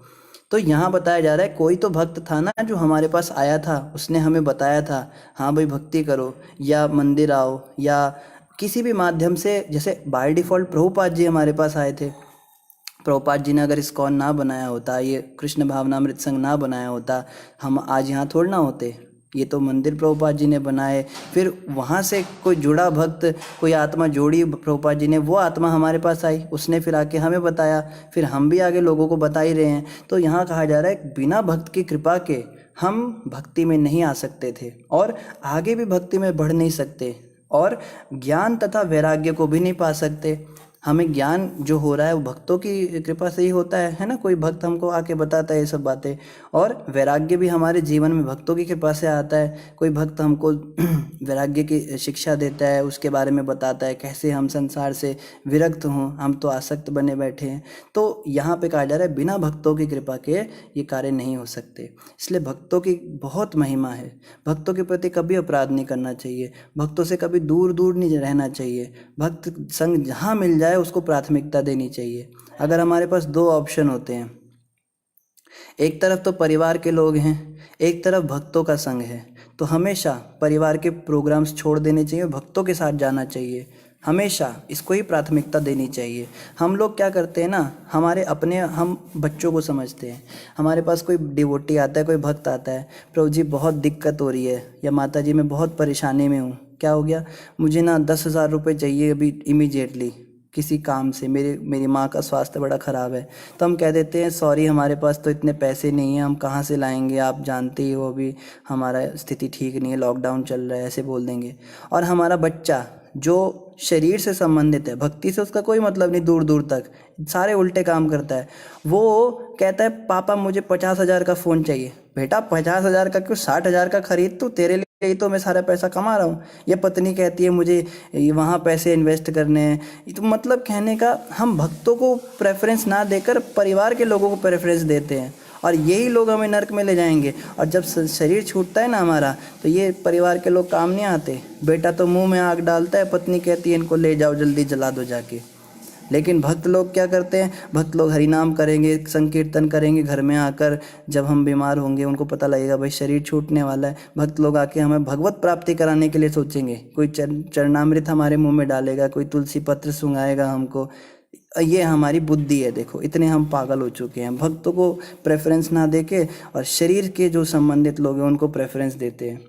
तो यहाँ बताया जा रहा है कोई तो भक्त था ना जो हमारे पास आया था, उसने हमें बताया था हाँ भाई भक्ति करो या मंदिर आओ, या किसी भी माध्यम से। जैसे बाय डिफ़ॉल्ट प्रभुपाद जी हमारे पास आए थे। प्रभुपाद जी ने अगर इस्कॉन ना बनाया होता, ये कृष्ण भावनामृत संघ ना बनाया होता, हम आज यहाँ थोड़ा ना होते। ये तो मंदिर प्रभुपाद जी ने बनाए, फिर वहाँ से कोई जुड़ा भक्त, कोई आत्मा जोड़ी प्रभुपाद जी ने, वो आत्मा हमारे पास आई, उसने फिर आके हमें बताया, फिर हम भी आगे लोगों को बता ही रहे हैं। तो यहाँ कहा जा रहा है बिना भक्त की कृपा के हम भक्ति में नहीं आ सकते थे और आगे भी भक्ति में बढ़ नहीं सकते और ज्ञान तथा वैराग्य को भी नहीं पा सकते। हमें ज्ञान जो हो रहा है वो भक्तों की कृपा से ही होता है ना, कोई भक्त हमको आके बताता है ये सब बातें। और वैराग्य भी हमारे जीवन में भक्तों की कृपा से आता है। कोई भक्त हमको वैराग्य की शिक्षा देता है, उसके बारे में बताता है कैसे हम संसार से विरक्त हों, हम तो आसक्त बने बैठे हैं। तो यहाँ पे कहा जा रहा है बिना भक्तों की कृपा के ये कार्य नहीं हो सकते। इसलिए भक्तों की बहुत महिमा है। भक्तों के प्रति कभी अपराध नहीं करना चाहिए, भक्तों से कभी दूर दूर नहीं रहना चाहिए। भक्त संग जहाँ मिल जाए उसको प्राथमिकता देनी चाहिए। अगर हमारे पास दो ऑप्शन होते हैं, एक तरफ तो परिवार के लोग हैं, एक तरफ भक्तों का संग है। तो हमेशा परिवार के प्रोग्राम्स छोड़ देने चाहिए, भक्तों के साथ जाना चाहिए, हमेशा इसको ही प्राथमिकता देनी चाहिए। हम लोग क्या करते हैं ना, हमारे अपने हम बच्चों को समझते हैं। हमारे पास कोई डिवोटी आता है, कोई भक्त आता है, प्रभु जी बहुत दिक्कत हो रही है, या माता जी मैं बहुत परेशानी में हूँ, क्या हो गया, मुझे ना 10,000 रुपये चाहिए अभी इमीडिएटली किसी काम से, मेरी माँ का स्वास्थ्य बड़ा ख़राब है। तो हम कह देते हैं सॉरी हमारे पास तो इतने पैसे नहीं हैं, हम कहाँ से लाएंगे, आप जानते ही हो अभी हमारा स्थिति ठीक नहीं है, लॉकडाउन चल रहा है, ऐसे बोल देंगे। और हमारा बच्चा जो शरीर से संबंधित है, भक्ति से उसका कोई मतलब नहीं, दूर दूर तक सारे उल्टे काम करता है, वो कहता है पापा मुझे 50,000 का फ़ोन चाहिए। बेटा 50,000 का क्यों, 60,000 का खरीद, तू तेरे लिए ही तो मैं सारा पैसा कमा रहा हूँ। ये पत्नी कहती है मुझे वहाँ पैसे इन्वेस्ट करने हैं। तो मतलब कहने का, हम भक्तों को प्रेफरेंस ना देकर परिवार के लोगों को प्रेफरेंस देते हैं, और यही लोग हमें नर्क में ले जाएंगे। और जब शरीर छूटता है ना हमारा, तो ये परिवार के लोग काम नहीं आते। बेटा तो मुंह में आग डालता है, पत्नी कहती है इनको ले जाओ जल्दी जला दो जाके। लेकिन भक्त लोग क्या करते हैं, भक्त लोग हरिनाम करेंगे, संकीर्तन करेंगे घर में आकर, जब हम बीमार होंगे उनको पता लगेगा भाई शरीर छूटने वाला है, भक्त लोग आके हमें भगवत प्राप्ति कराने के लिए सोचेंगे, कोई चरणामृत हमारे मुंह में डालेगा, कोई तुलसी पत्र सुंघाएगा हमको। ये हमारी बुद्धि है, देखो इतने हम पागल हो चुके हैं, भक्तों को प्रेफरेंस ना देके और शरीर के जो संबंधित लोग हैं उनको प्रेफरेंस देते हैं।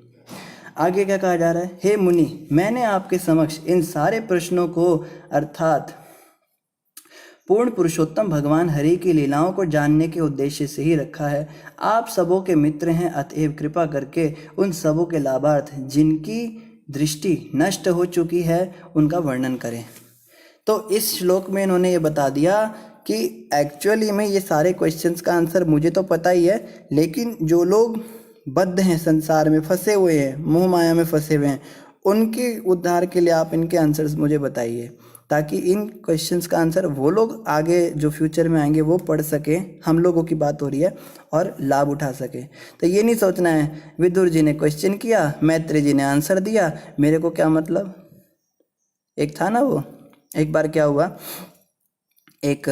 आगे क्या कहा जा रहा है, हे मुनि मैंने आपके समक्ष इन सारे प्रश्नों को अर्थात पूर्ण पुरुषोत्तम भगवान हरि की लीलाओं को जानने के उद्देश्य से ही रखा है। आप सबों के मित्र हैं, अतएव कृपा करके उन सबों के लाभार्थ जिनकी दृष्टि नष्ट हो चुकी है उनका वर्णन करें। तो इस श्लोक में इन्होंने ये बता दिया कि एक्चुअली में ये सारे क्वेश्चंस का आंसर मुझे तो पता ही है, लेकिन जो लोग बद्ध हैं, संसार में फंसे हुए हैं, मोह माया में फंसे हुए हैं, उनके उद्धार के लिए आप इनके आंसर्स मुझे बताइए, ताकि इन क्वेश्चंस का आंसर वो लोग आगे जो फ्यूचर में आएंगे वो पढ़ सकें, हम लोगों की बात हो रही है, और लाभ उठा सके। तो ये नहीं सोचना है विदुर जी ने क्वेश्चन किया, मैत्री जी ने आंसर दिया, मेरे को क्या मतलब। एक था ना वो, एक बार क्या हुआ, एक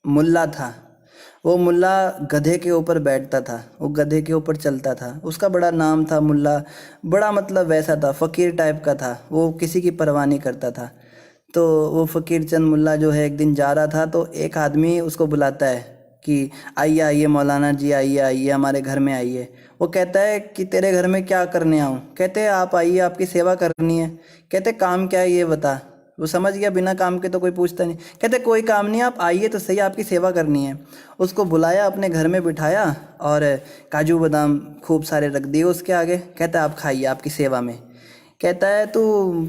मुल्ला था, वो मुल्ला गधे के ऊपर बैठता था, वो गधे के ऊपर चलता था, उसका बड़ा नाम था मुल्ला, बड़ा मतलब वैसा था, फ़कीर टाइप का था, वो किसी की परवाह नहीं करता था। तो वो फ़कीर चंद मुल्ला जो है एक दिन जा रहा था, तो एक आदमी उसको बुलाता है कि आइए आइए मौलाना जी, आइए आइए हमारे घर में आइए। वो कहता है कि तेरे घर में क्या करने आऊँ। कहते हैं आप आइए, आपकी सेवा करनी है। कहते काम क्या है ये बता। वो समझ गया बिना काम के तो कोई पूछता नहीं। कहते कोई काम नहीं, आप आइए तो सही, आपकी सेवा करनी है। उसको बुलाया, अपने घर में बिठाया और काजू बादाम खूब सारे रख दिए उसके आगे। कहता आप खाइए, आपकी सेवा में। कहता है तू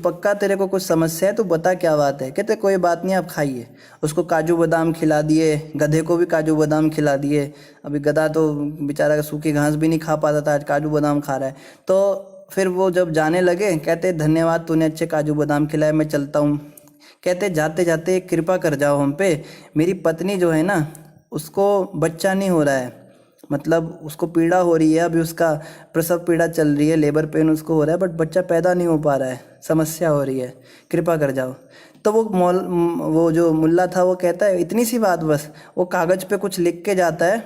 पक्का तेरे को कुछ समस्या है, तू बता क्या बात है। कहते कोई बात नहीं, आप खाइए। उसको काजू बादाम खिला दिए, गधे को भी काजू बादाम खिला दिए। अभी गधा तो बेचारा सूखी घास भी नहीं खा पाता था, आज काजू बादाम खा रहा है। तो फिर वो जब जाने लगे, कहते धन्यवाद तूने अच्छे काजू बादाम खिलाए, मैं चलता हूँ। कहते जाते जाते कृपा कर जाओ हम पे, मेरी पत्नी जो है ना उसको बच्चा नहीं हो रहा है, मतलब उसको पीड़ा हो रही है, अभी उसका प्रसव पीड़ा चल रही है, लेबर पेन उसको हो रहा है, बट बच्चा पैदा नहीं हो पा रहा है, समस्या हो रही है, कृपा कर जाओ। तो वो जो मुल्ला था वो कहता है इतनी सी बात बस। वो कागज़ पे कुछ लिख के जाता है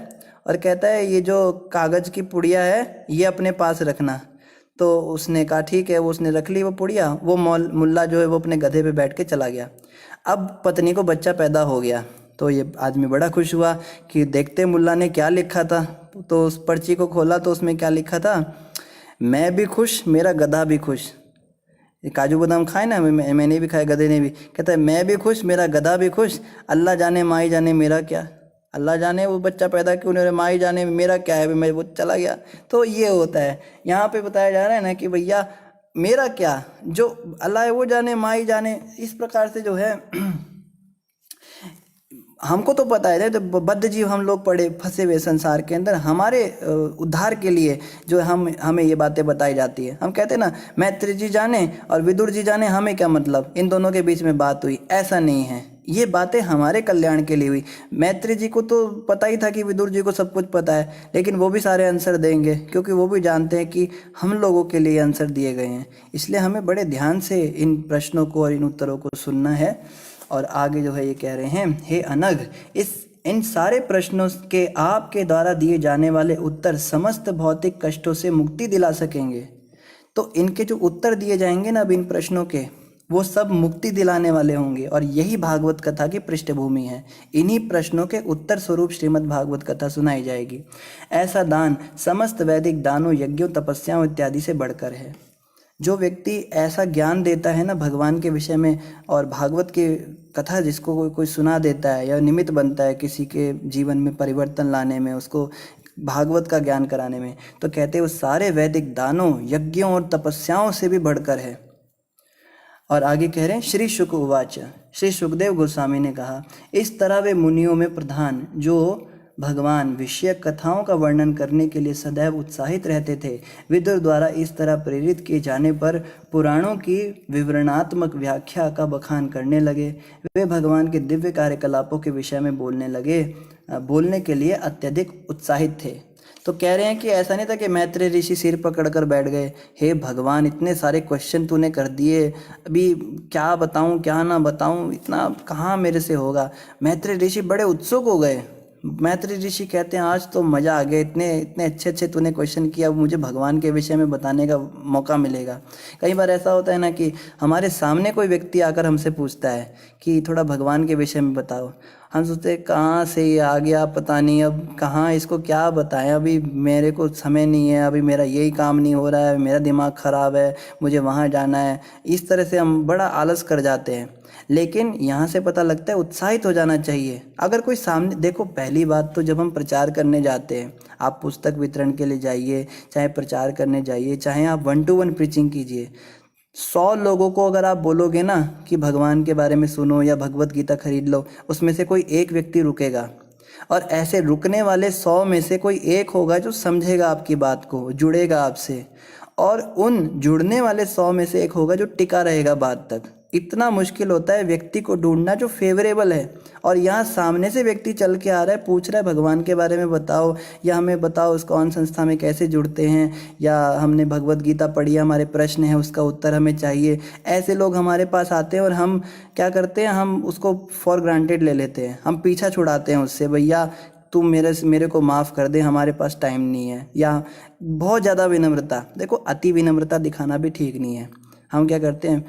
और कहता है ये जो कागज़ की पुड़िया है ये अपने पास रखना। तो उसने कहा ठीक है, वो उसने रख ली वो पुड़िया। वो मुल्ला जो है वो अपने गधे पे बैठ के चला गया। अब पत्नी को बच्चा पैदा हो गया, तो ये आदमी बड़ा खुश हुआ कि देखते मुल्ला ने क्या लिखा था। तो उस पर्ची को खोला तो उसमें क्या लिखा था, मैं भी खुश मेरा गधा भी खुश। ये काजू बादाम खाए ना, मैंने भी खाए, गधे ने भी। कहता है मैं भी खुश मेरा गधा भी खुश, अल्लाह जाने माई जाने मेरा क्या। अल्लाह जाने वो बच्चा पैदा क्यों नहीं हो रहा, माई जाने मेरा क्या है, मैं वो चला गया। तो ये होता है यहाँ पे बताया जा रहा है ना कि भैया मेरा क्या, जो अल्लाह है वो जाने, माई जाने। इस प्रकार से जो है हमको तो पता है, तो बद्ध जीव हम लोग पड़े फंसे हुए संसार के अंदर, हमारे उद्धार के लिए जो हमें ये बातें बताई जाती है। हम कहते हैं ना मैत्री जी जाने और विदुर जी जाने, हमें क्या मतलब, इन दोनों के बीच में बात हुई, ऐसा नहीं है। ये बातें हमारे कल्याण के लिए हुई। मैत्री जी को तो पता ही था कि विदुर जी को सब कुछ पता है, लेकिन वो भी सारे आंसर देंगे क्योंकि वो भी जानते हैं कि हम लोगों के लिए आंसर दिए गए हैं। इसलिए हमें बड़े ध्यान से इन प्रश्नों को और इन उत्तरों को सुनना है। और आगे जो है ये कह रहे हैं, हे अनघ, इस इन सारे प्रश्नों के आपके द्वारा दिए जाने वाले उत्तर समस्त भौतिक कष्टों से मुक्ति दिला सकेंगे। तो इनके जो उत्तर दिए जाएंगे ना अब इन प्रश्नों के, वो सब मुक्ति दिलाने वाले होंगे, और यही भागवत कथा की पृष्ठभूमि है। इन्हीं प्रश्नों के उत्तर स्वरूप श्रीमद् भागवत कथा सुनाई जाएगी। ऐसा दान समस्त वैदिक दानों, यज्ञों, तपस्याओं इत्यादि से बढ़कर है। जो व्यक्ति ऐसा ज्ञान देता है ना भगवान के विषय में, और भागवत की कथा जिसको कोई सुना देता है या निमित्त बनता है किसी के जीवन में परिवर्तन लाने में, उसको भागवत का ज्ञान कराने में, तो कहते हैं वो सारे वैदिक दानों, यज्ञों और तपस्याओं से भी बढ़कर है। और आगे कह रहे हैं, श्री शुक उवाच, श्री सुखदेव गोस्वामी ने कहा, इस तरह वे मुनियों में प्रधान जो भगवान विषयक कथाओं का वर्णन करने के लिए सदैव उत्साहित रहते थे, विदुर द्वारा इस तरह प्रेरित किए जाने पर पुराणों की विवरणात्मक व्याख्या का बखान करने लगे। वे भगवान के दिव्य कार्यकलापों के विषय में बोलने के लिए अत्यधिक उत्साहित थे। तो कह रहे हैं कि ऐसा नहीं था कि मैत्रेय ऋषि सिर पकड़कर बैठ गए, हे भगवान इतने सारे क्वेश्चन तूने कर दिए, अभी क्या बताऊं क्या ना बताऊं, इतना कहाँ मेरे से होगा। मैत्रेय ऋषि बड़े उत्सुक हो गए। मैत्रेय ऋषि कहते हैं आज तो मज़ा आ गया, इतने अच्छे अच्छे तूने क्वेश्चन किया, अब मुझे भगवान के विषय में बताने का मौका मिलेगा। कई बार ऐसा होता है ना कि हमारे सामने कोई व्यक्ति आकर हमसे पूछता है कि थोड़ा भगवान के विषय में बताओ, हम सोचते हैं कहाँ से ये आ गया पता नहीं, अब कहाँ इसको क्या बताएं, अभी मेरे को समय नहीं है, अभी मेरा यही काम नहीं हो रहा है, मेरा दिमाग ख़राब है, मुझे वहाँ जाना है। इस तरह से हम बड़ा आलस कर जाते हैं। लेकिन यहाँ से पता लगता है उत्साहित हो जाना चाहिए। अगर कोई सामने, देखो पहली बात तो जब हम प्रचार करने जाते हैं, आप पुस्तक वितरण के लिए जाइए, चाहे प्रचार करने जाइए, चाहे आप 1-to-1 प्रीचिंग कीजिए, 100 लोगों को अगर आप बोलोगे ना कि भगवान के बारे में सुनो या भगवत गीता खरीद लो, उसमें से कोई एक व्यक्ति रुकेगा, और ऐसे रुकने वाले 100 में से कोई एक होगा जो समझेगा आपकी बात को, जुड़ेगा आपसे, और उन जुड़ने वाले 100 में से एक होगा जो टिका रहेगा बाद तक। इतना मुश्किल होता है व्यक्ति को ढूंढना जो फेवरेबल है। और यहाँ सामने से व्यक्ति चल के आ रहा है, पूछ रहा है भगवान के बारे में बताओ, या हमें बताओ उस कौन संस्था में कैसे जुड़ते हैं, या हमने भगवत गीता पढ़ी है, हमारे प्रश्न है उसका उत्तर हमें चाहिए। ऐसे लोग हमारे पास आते हैं और हम क्या करते हैं, हम उसको फॉर ग्रांटेड ले लेते हैं, हम पीछा छुड़ाते हैं उससे, भैया तुम मेरे को माफ़ कर दे, हमारे पास टाइम नहीं है। या बहुत ज़्यादा विनम्रता, देखो अति विनम्रता दिखाना भी ठीक नहीं है। हम क्या करते हैं,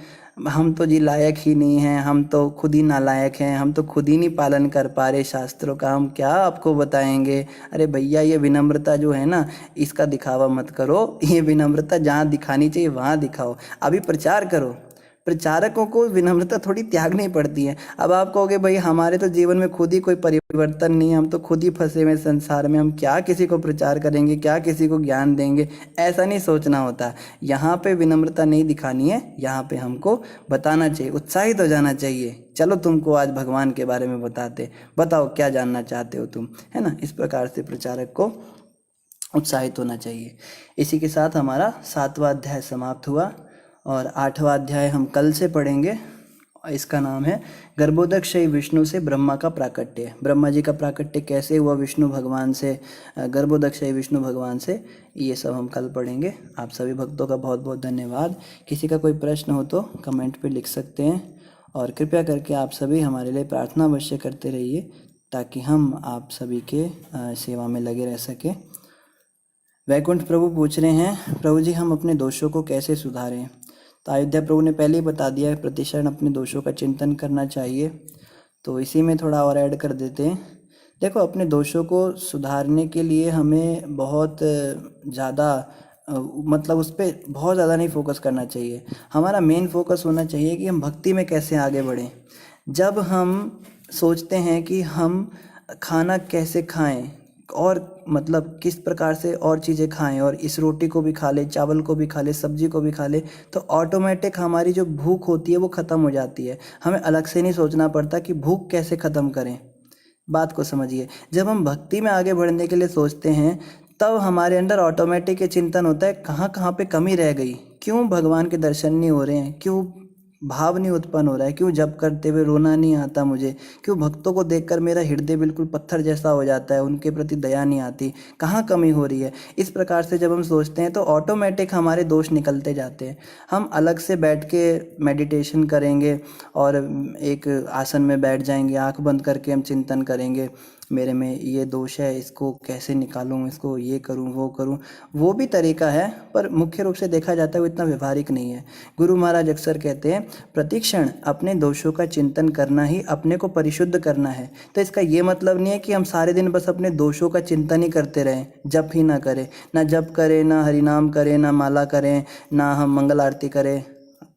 हम तो जी लायक ही नहीं हैं, हम तो खुद ही नालायक हैं, हम तो खुद ही नहीं पालन कर पा रहे शास्त्रों का, हम क्या आपको बताएंगे। अरे भैया ये विनम्रता जो है ना, इसका दिखावा मत करो, ये विनम्रता जहाँ दिखानी चाहिए वहाँ दिखाओ। अभी प्रचार करो, प्रचारकों को विनम्रता थोड़ी त्यागनी पड़ती है। अब आप कहोगे भाई हमारे तो जीवन में खुद ही कोई परिवर्तन नहीं है, हम तो खुद ही फंसे हुए संसार में, हम क्या किसी को प्रचार करेंगे, क्या किसी को ज्ञान देंगे, ऐसा नहीं सोचना होता। यहाँ पे विनम्रता नहीं दिखानी है, यहाँ पे हमको बताना चाहिए, उत्साहित हो जाना चाहिए। चलो तुमको आज भगवान के बारे में बताते, बताओ क्या जानना चाहते हो तुम, है ना। इस प्रकार से प्रचारक को उत्साहित होना चाहिए। इसी के साथ हमारा 7वां अध्याय समाप्त हुआ, और 8वां अध्याय हम कल से पढ़ेंगे। इसका नाम है गर्भोदक्षयी विष्णु से ब्रह्मा का प्राकट्य। ब्रह्मा जी का प्राकट्य कैसे हुआ विष्णु भगवान से, गर्भोदक्षयी विष्णु भगवान से, ये सब हम कल पढ़ेंगे। आप सभी भक्तों का बहुत बहुत धन्यवाद। किसी का कोई प्रश्न हो तो कमेंट पे लिख सकते हैं, और कृपया करके आप सभी हमारे लिए प्रार्थना अवश्य करते रहिए, ताकि हम आप सभी के सेवा में लगे रह सकें। वैकुंठ प्रभु पूछ रहे हैं, प्रभु जी हम अपने दोषों को कैसे सुधारें। तो अयोध्या प्रभु ने पहले ही बता दिया है, प्रतिक्षण अपने दोषों का चिंतन करना चाहिए। तो इसी में थोड़ा और ऐड कर देते हैं। देखो अपने दोषों को सुधारने के लिए हमें बहुत ज़्यादा मतलब उस पर बहुत ज़्यादा नहीं फोकस करना चाहिए। हमारा मेन फोकस होना चाहिए कि हम भक्ति में कैसे आगे बढ़ें। जब हम सोचते हैं कि हम खाना कैसे खाएं, और मतलब किस प्रकार से और चीज़ें खाएं, और इस रोटी को भी खा ले, चावल को भी खा ले, सब्जी को भी खा ले, तो ऑटोमेटिक हमारी जो भूख होती है वो ख़त्म हो जाती है। हमें अलग से नहीं सोचना पड़ता कि भूख कैसे ख़त्म करें। बात को समझिए, जब हम भक्ति में आगे बढ़ने के लिए सोचते हैं, तब हमारे अंदर ऑटोमेटिक ये चिंतन होता है कहाँ कहाँ पे कमी रह गई, क्यों भगवान के दर्शन नहीं हो रहे हैं, क्यों भाव नहीं उत्पन्न हो रहा है, क्यों जप करते हुए रोना नहीं आता मुझे, क्यों भक्तों को देखकर मेरा हृदय बिल्कुल पत्थर जैसा हो जाता है, उनके प्रति दया नहीं आती, कहाँ कमी हो रही है। इस प्रकार से जब हम सोचते हैं तो ऑटोमेटिक हमारे दोष निकलते जाते हैं। हम अलग से बैठ के मेडिटेशन करेंगे और एक आसन में बैठ जाएंगे, आंख बंद करके हम चिंतन करेंगे, मेरे में ये दोष है, इसको कैसे निकालूं, इसको ये करूं वो करूं, वो भी तरीका है, पर मुख्य रूप से देखा जाता है वो इतना व्यवहारिक नहीं है। गुरु महाराज अक्सर कहते हैं प्रतिक्षण अपने दोषों का चिंतन करना ही अपने को परिशुद्ध करना है। तो इसका ये मतलब नहीं है कि हम सारे दिन बस अपने दोषों का चिंतन ही करते रहें, जप ही ना करें, ना जप करें, ना हरिनाम करें, ना माला करें, ना हम मंगल आरती करें।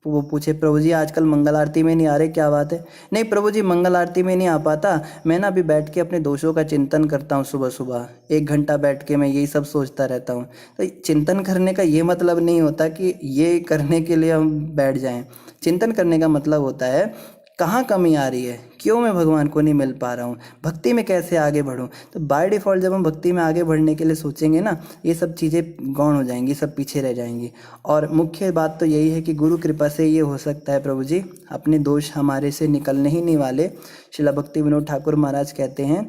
वो पूछे प्रभु जी आजकल मंगल आरती में नहीं आ रहे, क्या बात है? नहीं प्रभु जी, मंगल आरती में नहीं आ पाता, मैं ना अभी बैठ के अपने दोषों का चिंतन करता हूँ, सुबह सुबह 1 घंटा बैठ के मैं यही सब सोचता रहता हूँ। तो चिंतन करने का ये मतलब नहीं होता कि ये करने के लिए हम बैठ जाएं। चिंतन करने का मतलब होता है कहाँ कमी आ रही है, क्यों मैं भगवान को नहीं मिल पा रहा हूँ, भक्ति में कैसे आगे बढ़ूँ। तो बाय डिफ़ॉल्ट जब हम भक्ति में आगे बढ़ने के लिए सोचेंगे ना, ये सब चीज़ें गौण हो जाएंगी, सब पीछे रह जाएंगी। और मुख्य बात तो यही है कि गुरु कृपा से ये हो सकता है प्रभु जी, अपने दोष हमारे से निकलने ही नहीं वाले। श्रील भक्ति विनोद ठाकुर महाराज कहते हैं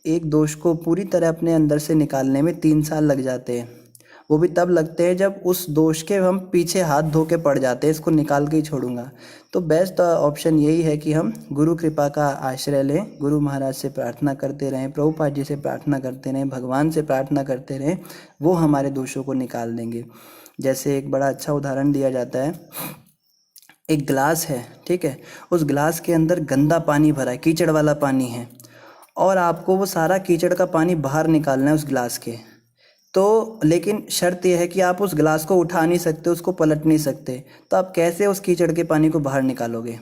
एक दोष को पूरी तरह अपने अंदर से निकालने में 3 साल लग जाते हैं। वो भी तब लगते हैं जब उस दोष के हम पीछे हाथ धो के पड़ जाते हैं, इसको निकाल के ही छोड़ूंगा। तो बेस्ट ऑप्शन यही है कि हम गुरु कृपा का आश्रय लें, गुरु महाराज से प्रार्थना करते रहें, प्रभुपाद जी से प्रार्थना करते रहें, भगवान से प्रार्थना करते रहें, वो हमारे दोषों को निकाल देंगे। जैसे एक बड़ा अच्छा उदाहरण दिया जाता है, एक गिलास है, ठीक है, उस गिलास के अंदर गंदा पानी भरा है, कीचड़ वाला पानी है, और आपको वो सारा कीचड़ का पानी बाहर निकालना है उस गिलास के। तो लेकिन शर्त यह है कि आप उस गिलास को उठा नहीं सकते, उसको पलट नहीं सकते। तो आप कैसे उस कीचड़ के पानी को बाहर निकालोगे?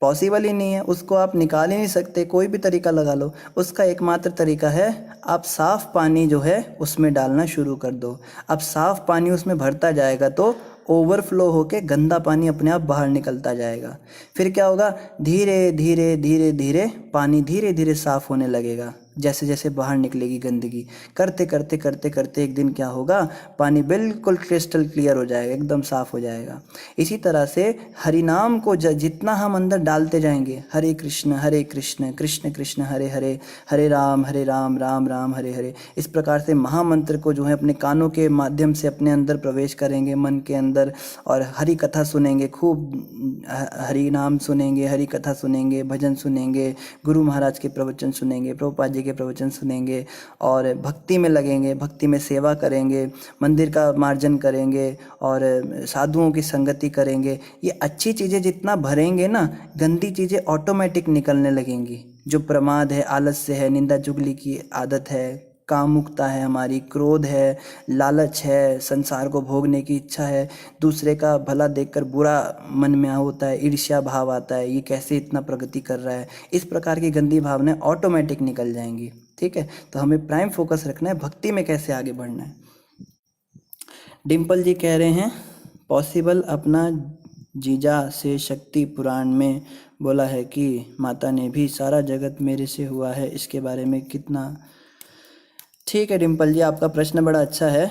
पॉसिबल ही नहीं है, उसको आप निकाल ही नहीं सकते, कोई भी तरीका लगा लो। उसका एकमात्र तरीका है आप साफ़ पानी जो है उसमें डालना शुरू कर दो। अब साफ़ पानी उसमें भरता जाएगा तो ओवरफ्लो होके गंदा पानी अपने आप बाहर निकलता जाएगा। फिर क्या होगा, धीरे धीरे धीरे धीरे पानी धीरे धीरे साफ़ होने लगेगा, जैसे जैसे बाहर निकलेगी गंदगी। करते करते करते करते एक दिन क्या होगा, पानी बिल्कुल क्रिस्टल क्लियर हो जाएगा, एकदम साफ़ हो जाएगा। इसी तरह से हरि नाम को जितना हम अंदर डालते जाएंगे, हरे कृष्ण कृष्ण कृष्ण हरे हरे, हरे राम राम राम हरे हरे, इस प्रकार से महामंत्र को जो है अपने कानों के माध्यम से अपने अंदर प्रवेश करेंगे, मन के अंदर, और हरि कथा सुनेंगे, खूब हरि नाम सुनेंगे, हरि कथा सुनेंगे, भजन सुनेंगे, गुरु महाराज के प्रवचन सुनेंगे, प्रभुपाद जी के प्रवचन सुनेंगे, और भक्ति में लगेंगे, भक्ति में सेवा करेंगे, मंदिर का मार्जन करेंगे, और साधुओं की संगति करेंगे। ये अच्छी चीज़ें जितना भरेंगे ना, गंदी चीज़ें ऑटोमेटिक निकलने लगेंगी। जो प्रमाद है, आलस्य है, निंदा चुगली की आदत है, कामुकता है हमारी, क्रोध है, लालच है, संसार को भोगने की इच्छा है, दूसरे का भला देखकर बुरा मन में होता है, ईर्ष्या भाव आता है, ये कैसे इतना प्रगति कर रहा है, इस प्रकार की गंदी भावनाएं ऑटोमेटिक निकल जाएंगी। ठीक है, तो हमें प्राइम फोकस रखना है भक्ति में कैसे आगे बढ़ना है। डिम्पल जी कह रहे हैं पॉसिबल अपना जीजा से शक्ति पुराण में बोला है कि माता ने भी सारा जगत मेरे से हुआ है, इसके बारे में कितना? ठीक है डिम्पल जी, आपका प्रश्न बड़ा अच्छा है।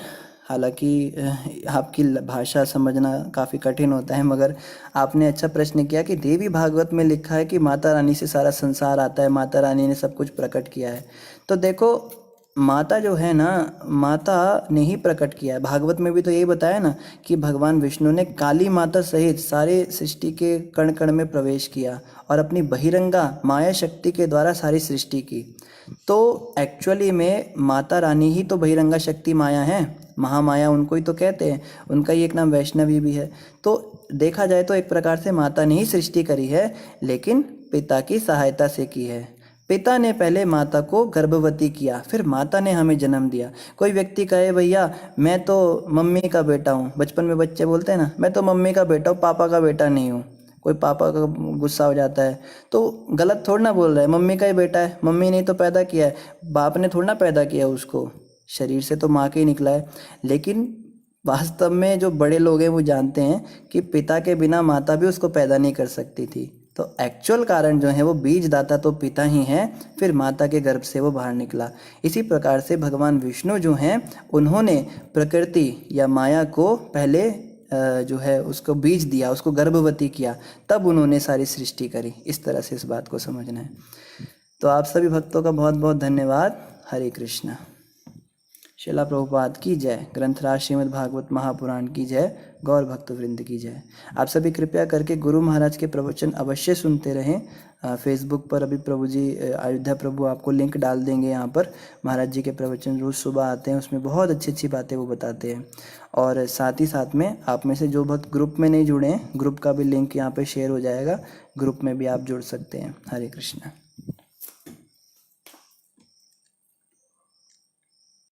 हालांकि आपकी भाषा समझना काफ़ी कठिन होता है, मगर आपने अच्छा प्रश्न किया कि देवी भागवत में लिखा है कि माता रानी से सारा संसार आता है, माता रानी ने सब कुछ प्रकट किया है। तो देखो, माता जो है ना, माता ने ही प्रकट किया है। भागवत में भी तो यही बताया ना कि भगवान विष्णु ने काली माता सहित सारे सृष्टि के कण कण में प्रवेश किया और अपनी बहिरंगा माया शक्ति के द्वारा सारी सृष्टि की। तो एक्चुअली में माता रानी ही तो बहिरंगा शक्ति माया है, महामाया उनको ही तो कहते हैं, उनका ही एक नाम वैष्णवी भी है। तो देखा जाए तो एक प्रकार से माता ने ही सृष्टि करी है, लेकिन पिता की सहायता से की है। पिता ने पहले माता को गर्भवती किया, फिर माता ने हमें जन्म दिया। कोई व्यक्ति कहे भैया मैं तो मम्मी का बेटा हूँ, बचपन में बच्चे बोलते हैं ना, मैं तो मम्मी का बेटा हूँ, पापा का बेटा नहीं हूँ। कोई पापा का गुस्सा हो जाता है, तो गलत थोड़ा ना बोल रहा है, मम्मी का ही बेटा है, मम्मी ने तो पैदा किया है, बाप ने थोड़ा ना पैदा किया उसको, शरीर से तो माँ के ही निकला है। लेकिन वास्तव में जो बड़े लोग हैं वो जानते हैं कि पिता के बिना माता भी उसको पैदा नहीं कर सकती थी। तो एक्चुअल कारण जो है वो बीजदाता तो पिता ही हैं, फिर माता के गर्भ से वो बाहर निकला। इसी प्रकार से भगवान विष्णु जो हैं, उन्होंने प्रकृति या माया को पहले जो है उसको बीज दिया, उसको गर्भवती किया, तब उन्होंने सारी सृष्टि करी। इस तरह से इस बात को समझना है। तो आप सभी भक्तों का बहुत बहुत धन्यवाद। हरे कृष्णा। शिला प्रभुपाद की जय। ग्रंथराज श्रीमद् भागवत महापुराण की जय। गौर भक्त वृंद की जय। आप सभी कृपया करके गुरु महाराज के प्रवचन अवश्य सुनते रहें। फेसबुक पर अभी प्रभु जी अयोध्या प्रभु आपको लिंक डाल देंगे यहाँ पर। महाराज जी के प्रवचन रोज़ सुबह आते हैं, उसमें बहुत अच्छी अच्छी बातें वो बताते हैं। और साथ ही साथ में आप में से जो भक्त ग्रुप में नहीं जुड़े हैं, ग्रुप का भी लिंक यहाँ पे शेयर हो जाएगा, ग्रुप में भी आप जुड़ सकते हैं। हरे कृष्णा।